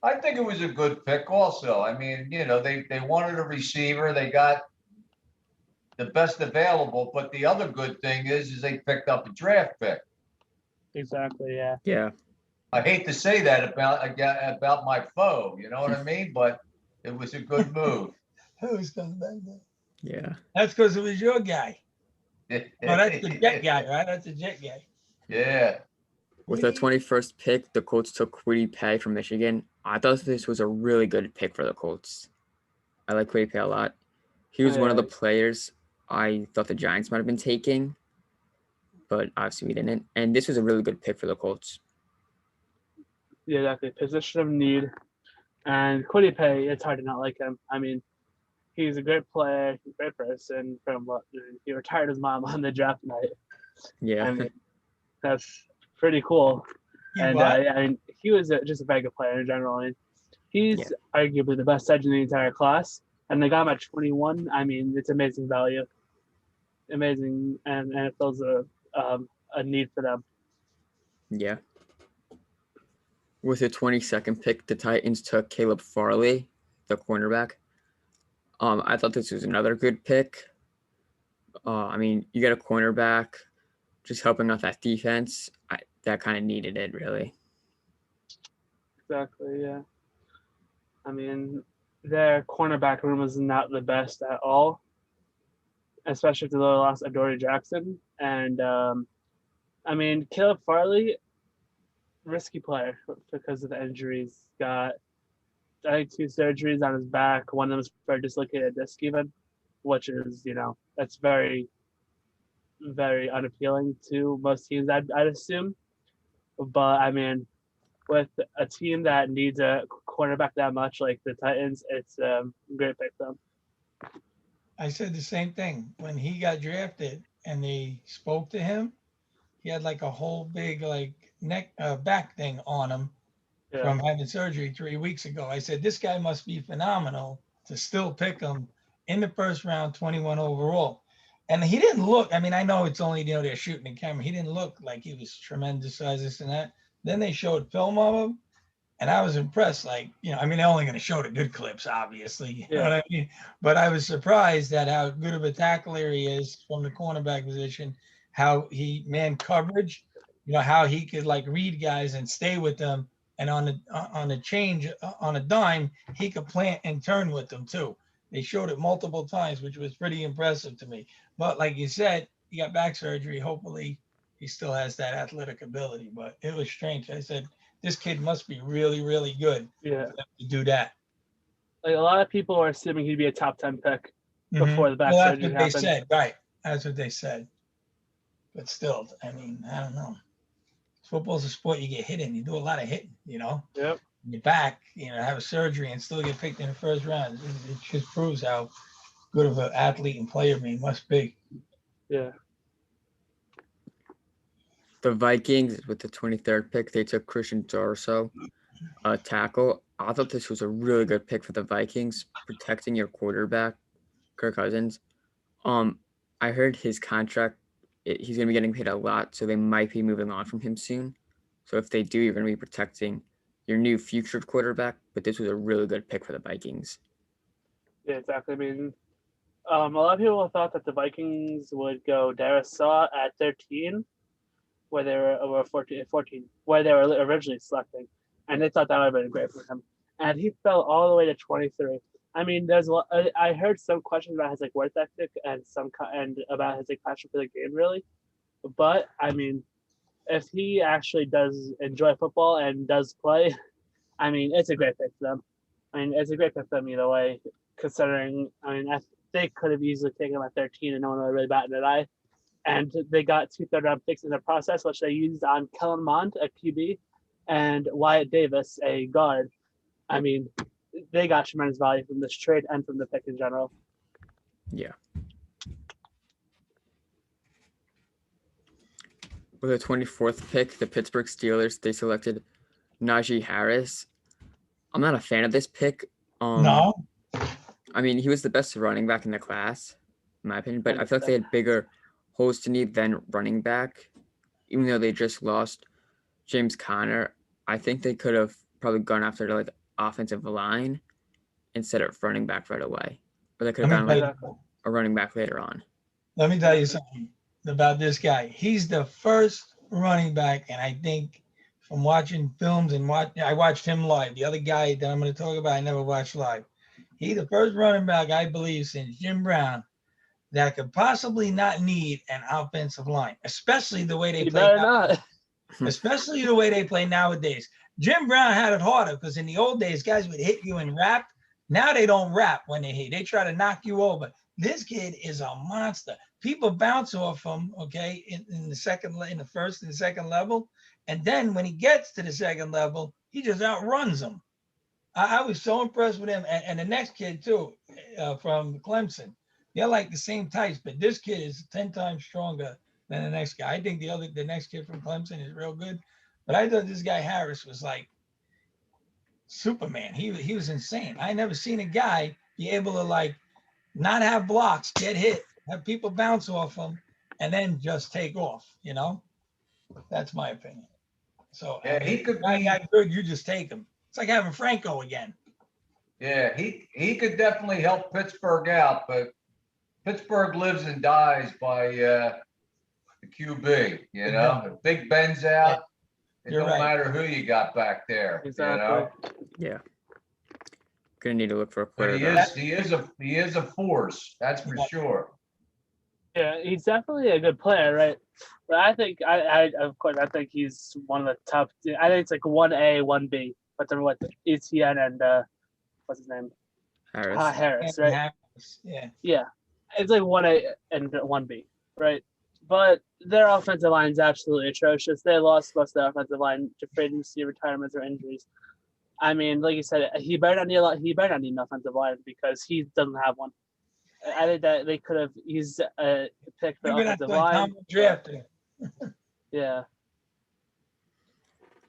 I think it was a good pick also. I mean, they wanted a receiver. They got the best available, but the other good thing is they picked up a draft pick. Exactly. Yeah. Yeah. I hate to say that about my foe, you know what I mean? But it was a good move. Who's coming back there? Yeah. That's because it was your guy. Oh, that's the Jet guy, right? That's the Jet guy. Yeah. With the 21st pick, the Colts took Kwity Paye from Michigan. I thought this was a really good pick for the Colts. I like Kwity Paye a lot. He was one of the players I thought the Giants might have been taking, but obviously we didn't. And this was a really good pick for the Colts. Yeah, exactly. Position of need. And Kwity Paye, it's hard to not like him. I mean, he's a great player, he's a great person. He retired his mom on the draft night. Yeah. I mean, that's pretty cool. And I mean, he was just a very good player in general. I mean, he's arguably the best edge in the entire class. And they got him at 21. I mean, it's amazing value. Amazing. And it fills a need for them. Yeah. With the 22nd pick, the Titans took Caleb Farley, the cornerback. I thought this was another good pick. I mean, you get a cornerback just helping out that defense. That kind of needed it, really. Exactly, yeah. I mean, their cornerback room was not the best at all, especially after they lost Adoree Jackson. And, I mean, Caleb Farley, risky player because of the injuries. Got, I think, 2 surgeries on his back. One of them is for a dislocated disc even, which is, that's very, very unappealing to most teams, I'd assume. But, I mean, with a team that needs a cornerback that much, like the Titans, it's a great pick for them. I said the same thing when he got drafted and they spoke to him. He had like a whole big back thing on him from having surgery 3 weeks ago. I said, this guy must be phenomenal to still pick him in the first round, 21 overall. And he didn't look, I mean, I know it's only, they're shooting the camera. He didn't look like he was tremendous size, this and that. Then they showed film of him and I was impressed. Like, I mean, they're only going to show the good clips, obviously. You know what I mean? But I was surprised at how good of a tackler he is from the cornerback position, how he man coverage, how he could like read guys and stay with them. And on the change, on a dime, he could plant and turn with them too. They showed it multiple times, which was pretty impressive to me. But like you said, he got back surgery. Hopefully he still has that athletic ability. But it was strange. I said, this kid must be really, really good to do that. Like a lot of people are assuming he'd be a top 10 pick before the back surgery happened. That's what they said, right? That's what they said. But still, I mean, I don't know. Football's a sport you get hit in. You do a lot of hitting, Yep. You're back, have a surgery and still get picked in the first round. It just proves how good of an athlete and player he must be. Yeah. The Vikings, with the 23rd pick, they took Christian Darrisaw, a tackle. I thought this was a really good pick for the Vikings, protecting your quarterback, Kirk Cousins. I heard his contract, he's going to be getting paid a lot, so they might be moving on from him soon. So if they do, you're going to be protecting your new future quarterback, but this was a really good pick for the Vikings. Yeah, exactly. I mean, a lot of people thought that the Vikings would go Darrisaw at 13, where they were 14, where they were originally selecting, and they thought that would have been great for him. And he fell all the way to 23. I mean, there's a lot. I heard some questions about his work ethic and about his passion for the game, really. But I mean, if he actually does enjoy football and does play, I mean, it's a great pick for them. I mean, it's a great pick for them either way, considering, I mean, they could have easily taken him at 13 and no one would really batted an eye. And they got 2 third-round picks in the process, which they used on Kellen Mond, a QB, and Wyatt Davis, a guard. I mean, they got tremendous value from this trade and from the pick in general. Yeah. With the 24th pick, the Pittsburgh Steelers, they selected Najee Harris. I'm not a fan of this pick. No, I mean, he was the best running back in the class, in my opinion, but I feel like they 100%. had bigger holes to need than running back. Even though they just lost James Conner, I think they could have probably gone after the like offensive line instead of running back right away. Or they could have let me gone tell like you, Exactly. a running back later on. let me tell you something about this guy. He's the first running back, and I think from watching films and I watched him live. The other guy that I'm going to talk about, I never watched live. He's the first running back, I believe, since Jim Brown that could possibly not need an offensive line, especially the way they You play better now, not. especially the way they play nowadays. Jim Brown had it harder because in the old days, guys would hit you and rap. Now they don't rap when they hit. They try to knock you over. This kid is a monster. People bounce off him, okay, in the first and second level. And then when he gets to the second level, he just outruns them. I was so impressed with him. And the next kid, too, from Clemson. They're like the same types, but this kid is 10 times stronger than the next guy. I think the next kid from Clemson is real good. But I thought this guy Harris was like Superman. He was insane. I never seen a guy be able to like not have blocks, get hit, have people bounce off him, and then just take off. That's my opinion. So Yeah, I mean, he could guy be. got good, you just take him. It's like having Franco again. Yeah, he could definitely help Pittsburgh out, but Pittsburgh lives and dies by the QB. Big Ben. If Big Ben's out, it You're don't right. matter who you got back there. Exactly. Yeah. Gonna need to look for a But quarterback. he is a force. That's for sure. Yeah, he's definitely a good player, right? But I think I of course I think he's one of the top. I think it's like 1A, 1B. But then what ETN and what's his name? Harris. Harris, right? Harris, yeah. Yeah, it's like 1A and 1B, right? But their offensive line is absolutely atrocious. They lost most of their offensive line to free agency, retirements, or injuries. I mean, like you said, he better not need an offensive line because he doesn't have one. I think that they could have. He's a pick for Maybe that's offensive why line. Tom drafted him. Yeah,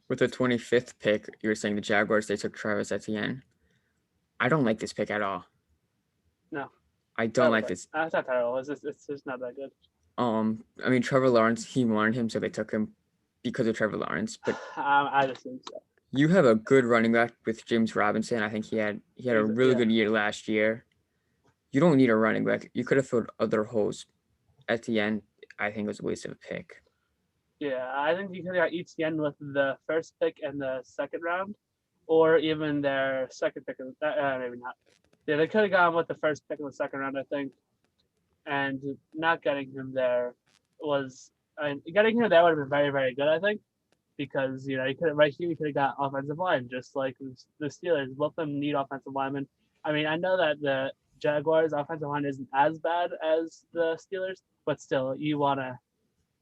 With the 25th pick, you were saying the Jaguars, they took Travis Etienne. I don't like this pick at all. No. I don't like this. It's not terrible. It's just not that good. I mean, Trevor Lawrence, he wanted him, so they took him because of Trevor Lawrence. But I just think so. you have a good running back with James Robinson. I think he had a really good year last year. You don't need a running back. You could have filled other holes. At the end, I think it was a waste of a pick. Yeah, I think you could have got ETN with the first pick and the second round, or even their second pick. Maybe not. Yeah, they could have gone with the first pick in the second round, I think. And not getting him there was, getting him there would have been very, very good, I think, because you could have got offensive line just like the Steelers. Both of them need offensive linemen. I mean, I know that the Jaguars' offensive line isn't as bad as the Steelers, but still, you want to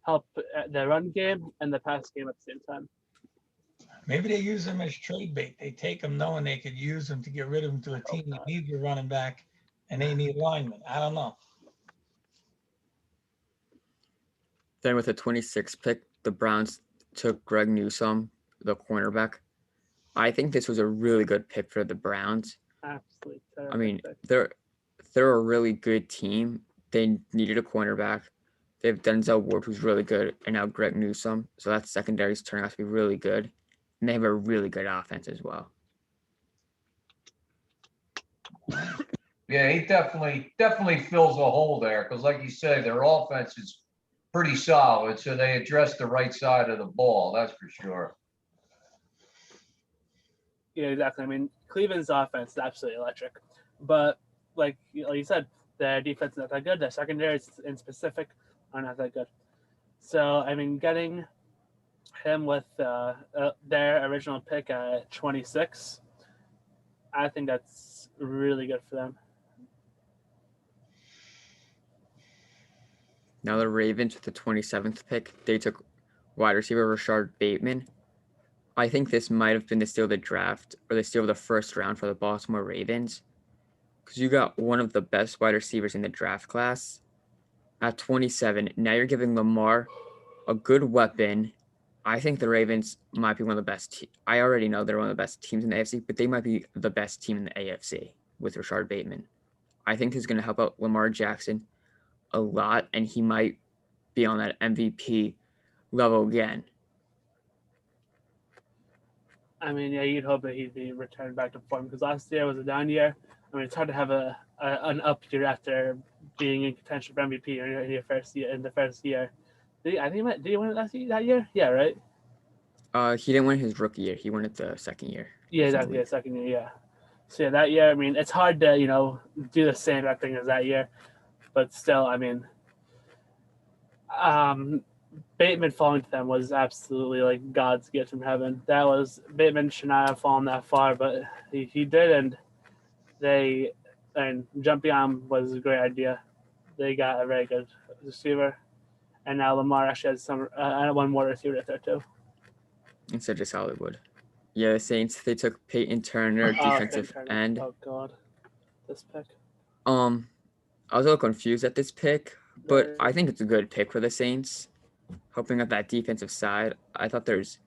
help the run game and the pass game at the same time. Maybe they use him as trade bait. They take him knowing they could use him to get rid of him to a team that needs a running back and they need linemen. I don't know. Then with the 26th pick, the Browns took Greg Newsome, the cornerback. I think this was a really good pick for the Browns. Absolutely. I mean, they're a really good team. They needed a cornerback. They have Denzel Ward, who's really good, and now Greg Newsome. So that secondary is turning out to be really good. And they have a really good offense as well. Yeah, he definitely fills a hole there because, like you said, their offense is pretty solid. So they address the right side of the ball. That's for sure. Yeah, exactly. I mean, Cleveland's offense is absolutely electric, but like you said, their defense is not that good. Their secondary in specific are not that good. So I mean, getting him with their original pick at 26, I think that's really good for them. Now the Ravens with the 27th pick, they took wide receiver Rashard Bateman. I think this might have been the steal of the draft or the steal of the first round for the Baltimore Ravens because you got one of the best wide receivers in the draft class at 27. Now you're giving Lamar a good weapon. I think the Ravens might be one of the best. I already know they're one of the best teams in the AFC, but they might be the best team in the AFC with Rashard Bateman. I think he's going to help out Lamar Jackson a lot, and he might be on that MVP level again. I mean, yeah, you'd hope that he'd be returned back to form because last year was a down year. I mean, it's hard to have an up year after being in contention for MVP in your first year. In the first year, I think did he win it that year? Yeah, right. He didn't win his rookie year. He won it the second year. Yeah, exactly. Yeah, second year. Yeah. So yeah, that year. I mean, it's hard to do the same exact thing as that year, but still, I mean, Bateman falling to them was absolutely like God's gift from heaven. That was Bateman should not have fallen that far, but he did, and jumping on was a great idea. They got a very good receiver, and now Lamar actually has some one more receiver there too. Instead of Hollywood. Yeah, the Saints, they took Peyton Turner, defensive end. Oh God, this pick. I was a little confused at this pick, but I think it's a good pick for the Saints. Hoping at that defensive side, I thought there's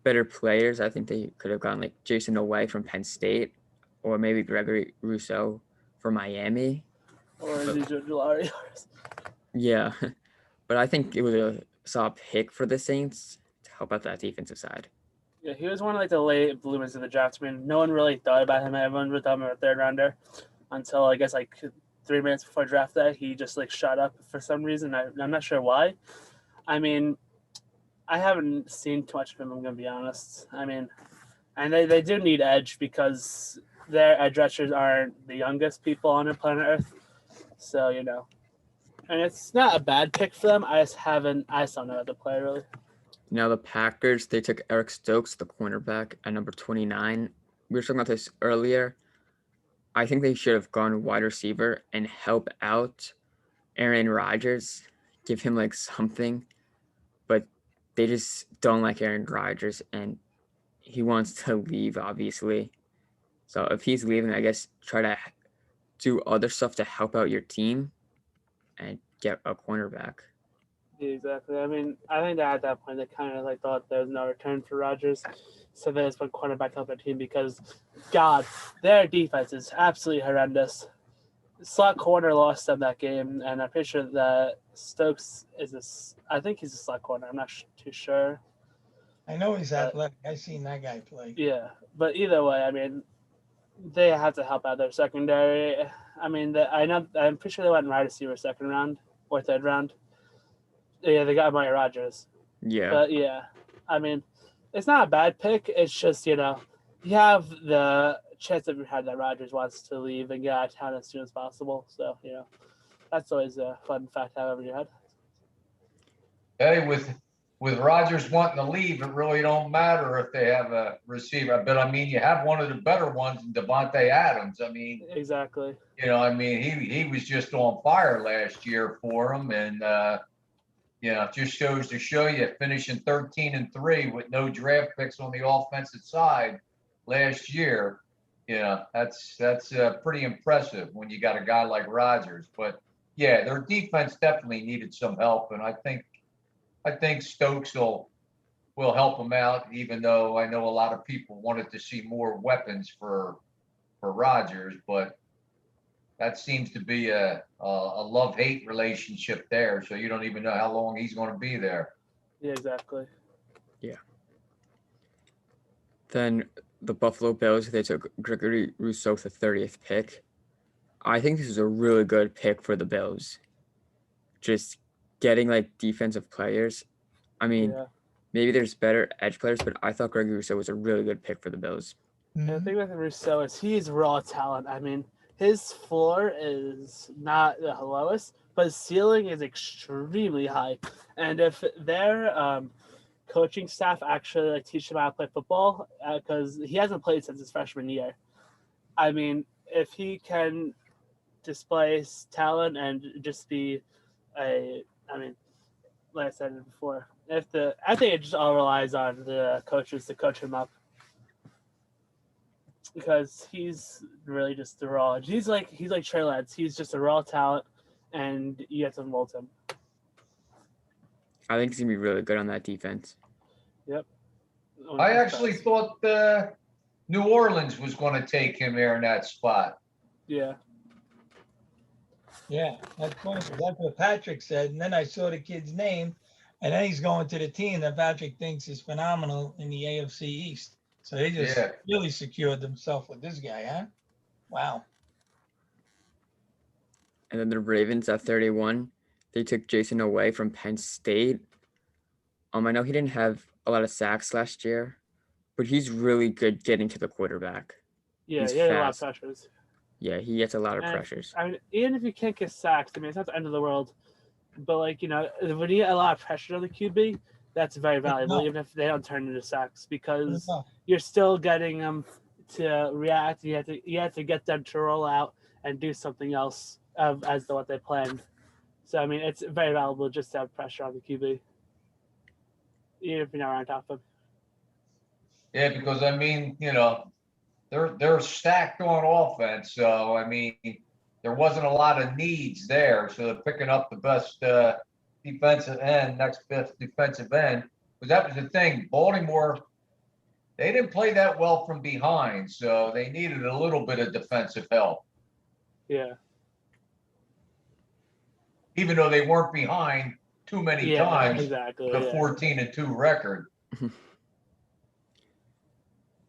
better players. I think they could have gone like Jason Away from Penn State, or maybe Gregory Rousseau from Miami. Or Julario. Yeah, but I think it was a solid pick for the Saints to help out that defensive side. Yeah, he was one of like the late bloomers of the draft. I mean, no one really thought about him. Everyone thought him a third rounder until I guess like 3 minutes before draft day. He just like shot up for some reason. I'm not sure why. I mean, I haven't seen too much of him, I'm going to be honest. I mean, and they do need edge because their edge rushers aren't the youngest people on planet Earth. So, and it's not a bad pick for them. I just don't know how to play really. Now the Packers, they took Eric Stokes, the cornerback, at number 29. We were talking about this earlier. I think they should have gone wide receiver and help out Aaron Rodgers, give him like something, but they just don't like Aaron Rodgers, and he wants to leave, obviously. So if he's leaving, I guess try to do other stuff to help out your team and get a cornerback. Yeah, exactly. I mean, I think that at that point they kind of like thought there was no return for Rodgers, so they just put cornerback help their team because, God, their defense is absolutely horrendous. Slot corner lost them that game, and I'm pretty sure that Stokes I think he's a slot corner. I'm not too sure. I know he's athletic. I've seen that guy play. Yeah, but either way, I mean, they have to help out their secondary. I mean, I'm pretty sure they went wide receiver second round or third round. Yeah, they got Amari Rodgers. Yeah. But yeah, I mean, it's not a bad pick. It's just, you have the chance that Rodgers wants to leave and get out of town as soon as possible. So, that's always a fun fact to have over your head. Hey, with Rodgers wanting to leave, it really don't matter if they have a receiver. But I mean, you have one of the better ones in Devontae Adams. I mean, exactly. He was just on fire last year for him, and it just shows to show you finishing 13-3 with no draft picks on the offensive side last year. That's pretty impressive when you got a guy like Rodgers. But yeah, their defense definitely needed some help, and I think Stokes will help them out. Even though I know a lot of people wanted to see more weapons for Rodgers, but that seems to be a love-hate relationship there. So you don't even know how long he's going to be there. Yeah, exactly. Yeah. Then the Buffalo Bills, they took Gregory Rousseau with the 30th pick. I think this is a really good pick for the Bills. Just getting like defensive players. I mean, maybe there's better edge players, but I thought Gregory Rousseau was a really good pick for the Bills. And the thing with Rousseau is he's raw talent. I mean, his floor is not the lowest, but his ceiling is extremely high. And if their coaching staff actually like teach him how to play football, because he hasn't played since his freshman year. I mean, if he can display talent and just be like I said before, I think it just all relies on the coaches to coach him up. Because he's really just the raw. He's like Trey Lance. He's just a raw talent, and you have to mold him. I think he's gonna be really good on that defense. Yep. One of I his actually best. thought New Orleans was going to take him there in that spot. Yeah. Yeah, that's funny, 'cause that's what Patrick said. And then I saw the kid's name, and then he's going to the team that Patrick thinks is phenomenal in the AFC East. So they just Yeah. really secured themselves with this guy, huh? Wow. And then the Ravens at 31, they took Jason away from Penn State. I know he didn't have a lot of sacks last year, but he's really good getting to the quarterback. Yeah, He's he had a lot of fast. pressures. Yeah, he gets a lot of And pressures. I mean, even if you can't get sacks, I mean, it's not the end of the world. But like, when you get a lot of pressure on the QB, that's very valuable, No, even if they don't turn into sacks, because no. you're still getting them to react. You have to get them to roll out and do something else as to what they planned. So I mean, it's very valuable just to have pressure on the QB, even if you're not on top of him. Yeah, because I mean, they're stacked on offense. So I mean, there wasn't a lot of needs there. So they're picking up the best defensive end, next best defensive end. Because that was the thing. Baltimore, they didn't play that well from behind, so they needed a little bit of defensive help, Yeah, even though they weren't behind too many yeah, times exactly. with a Yeah, 14-2 record.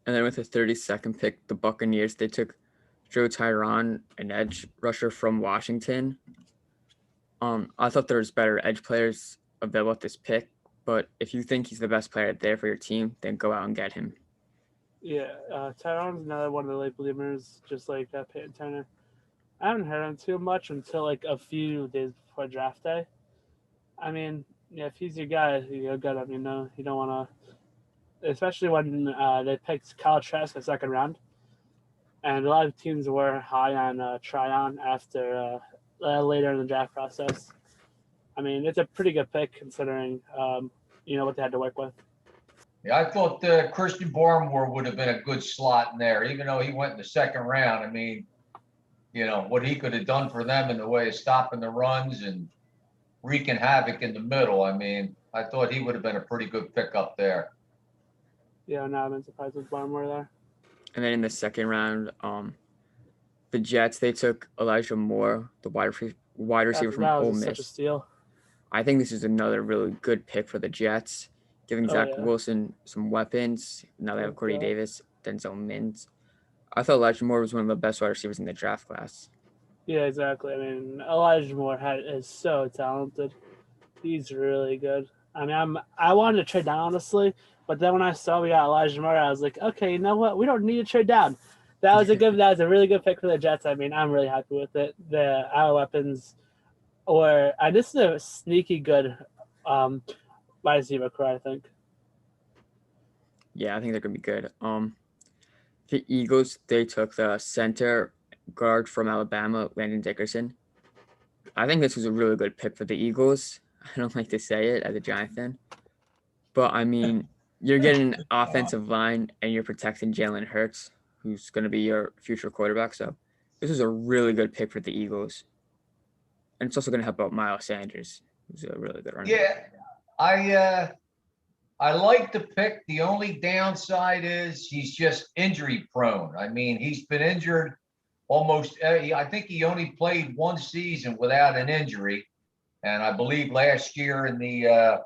And then with the 32nd pick, the Buccaneers, they took Joe Tyron, an edge rusher from Washington. I thought there was better edge players available at this pick, but if you think he's the best player there for your team, then go out and get him. yeah. Tyron's another one of the late bloomers, just like Peyton Turner. I haven't heard him too much until like a few days before draft day. I mean, yeah, if he's your guy, you got him. You don't want to, especially when they picked Kyle Trask the second round, and a lot of teams were high on Tryon after later in the draft process. I mean, it's a pretty good pick considering what they had to work with. Yeah, I thought Christian Barmore would have been a good slot in there, even though he went in the second round. I mean, what he could have done for them in the way of stopping the runs and wreaking havoc in the middle. I mean, I thought he would have been a pretty good pick up there. Yeah, no, I've been surprised with Barmore there. And then in the second round, the Jets, they took Elijah Moore, the wide receiver from That Ole was such a Miss. steal. I think this is another really good pick for the Jets, giving Oh, Zach yeah. Wilson some weapons. Now they have Oh, Corey God. Davis, Denzel Mims. I thought Elijah Moore was one of the best wide receivers in the draft class. Yeah, exactly. I mean, Elijah Moore is so talented. He's really good. I mean, I wanted to trade down honestly, but then when I saw we got Elijah Moore, I was like, okay, you know what? We don't need to trade down. That was a really good pick for the Jets. I mean, I'm really happy with it. Our weapons this is a sneaky good wide receiver core, I think. Yeah, I think they're gonna be good. The Eagles, they took the center guard from Alabama, Landon Dickerson. I think this was a really good pick for the Eagles. I don't like to say it as a Giant fan, but I mean, you're getting an offensive line and you're protecting Jalen Hurts, who's going to be your future quarterback. So this is a really good pick for the Eagles, and it's also going to help out Miles Sanders, who's a really good running back. Yeah, I like the pick. The only downside is he's just injury prone. I mean, he's been injured almost. I think he only played one season without an injury, and I believe last year in the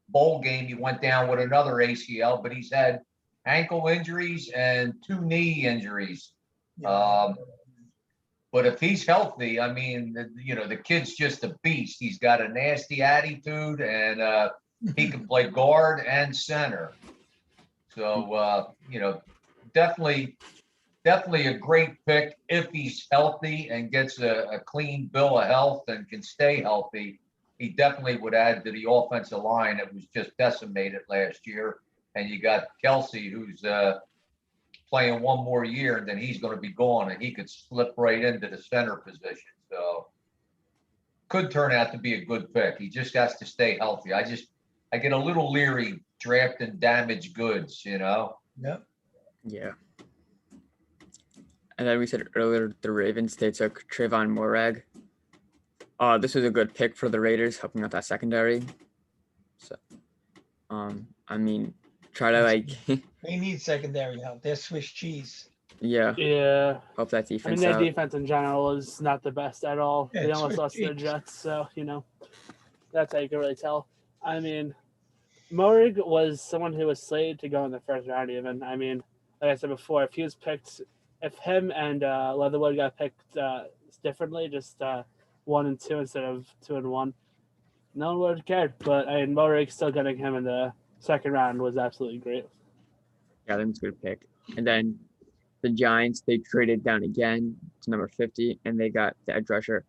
bowl game he went down with another ACL. But he's had ankle injuries and 2 knee injuries. Yeah. But if he's healthy, I mean, the kid's just a beast. He's got a nasty attitude, and he can play guard and center. So, definitely a great pick if he's healthy and gets a clean bill of health and can stay healthy. He definitely would add to the offensive line that was just decimated last year. And you got Kelsey, who's playing one more year, and then he's going to be gone, and he could slip right into the center position. So could turn out to be a good pick. He just has to stay healthy. I get a little leery drafting damaged goods, Yep. Yeah. And then we said earlier, the Ravens, they took Trayvon Morag. This was a good pick for the Raiders, helping out that secondary. So I mean, try to like, They need secondary help. They're Swiss cheese. yeah, Yeah. help that I mean, defense their out. defense in general is not the best at all. Yeah, They it's almost Swiss lost to the cheese. Jets, so that's how you can really tell. I mean, Morig was someone who was slated to go in the first round. Even I mean, like I said before, if he was picked, if him and Leatherwood got picked differently, just 1 and 2 instead of 2 and 1, no one would have cared. But I mean, Morig still getting him in the second round was absolutely great. Yeah, I think it's a good pick. And then the Giants, they traded down again to number 50, and they got the edge rusher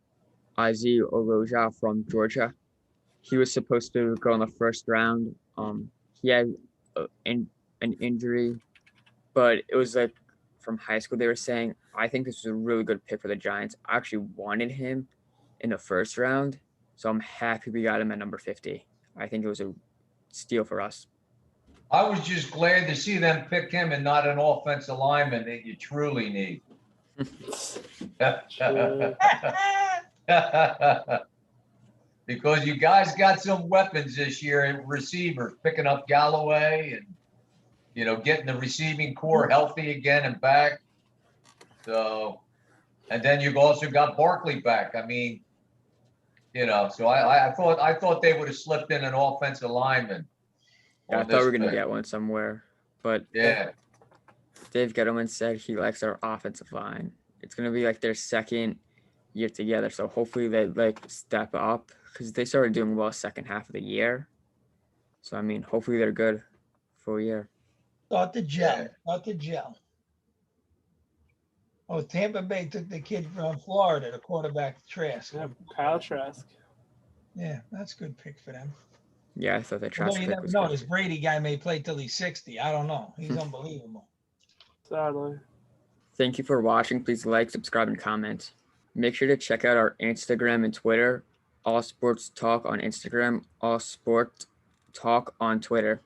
Ozzy Oroja from Georgia. He was supposed to go in the first round. He had an injury, but it was like from high school. They were saying, I think this was a really good pick for the Giants. I actually wanted him in the first round, so I'm happy we got him at number 50. I think it was a steal for us. I was just glad to see them pick him and not an offensive lineman that you truly need. True. Because you guys got some weapons this year in receivers, picking up Galloway and, getting the receiving core healthy again and back. So, and then you've also got Barkley back. I mean, so I thought they would have slipped in an offensive lineman. Yeah, I thought we were gonna get one somewhere, but Yeah. Dave Gettleman said he likes our offensive line. It's gonna be like their second year together, so hopefully they like step up because they started doing well second half of the year. So I mean, hopefully they're good full year. Start to gel. Yeah. Start to gel. Oh, Tampa Bay took the kid from Florida, the quarterback Trask. Yeah, Kyle Trask. Yeah, that's a good pick for them. Yeah, I thought that Although Trask you pick never was know, good. this Brady guy may play till he's 60. I don't know. He's unbelievable. Sadly. Thank you for watching. Please like, subscribe, and comment. Make sure to check out our Instagram and Twitter. All Sports Talk on Instagram, All Sport Talk on Twitter.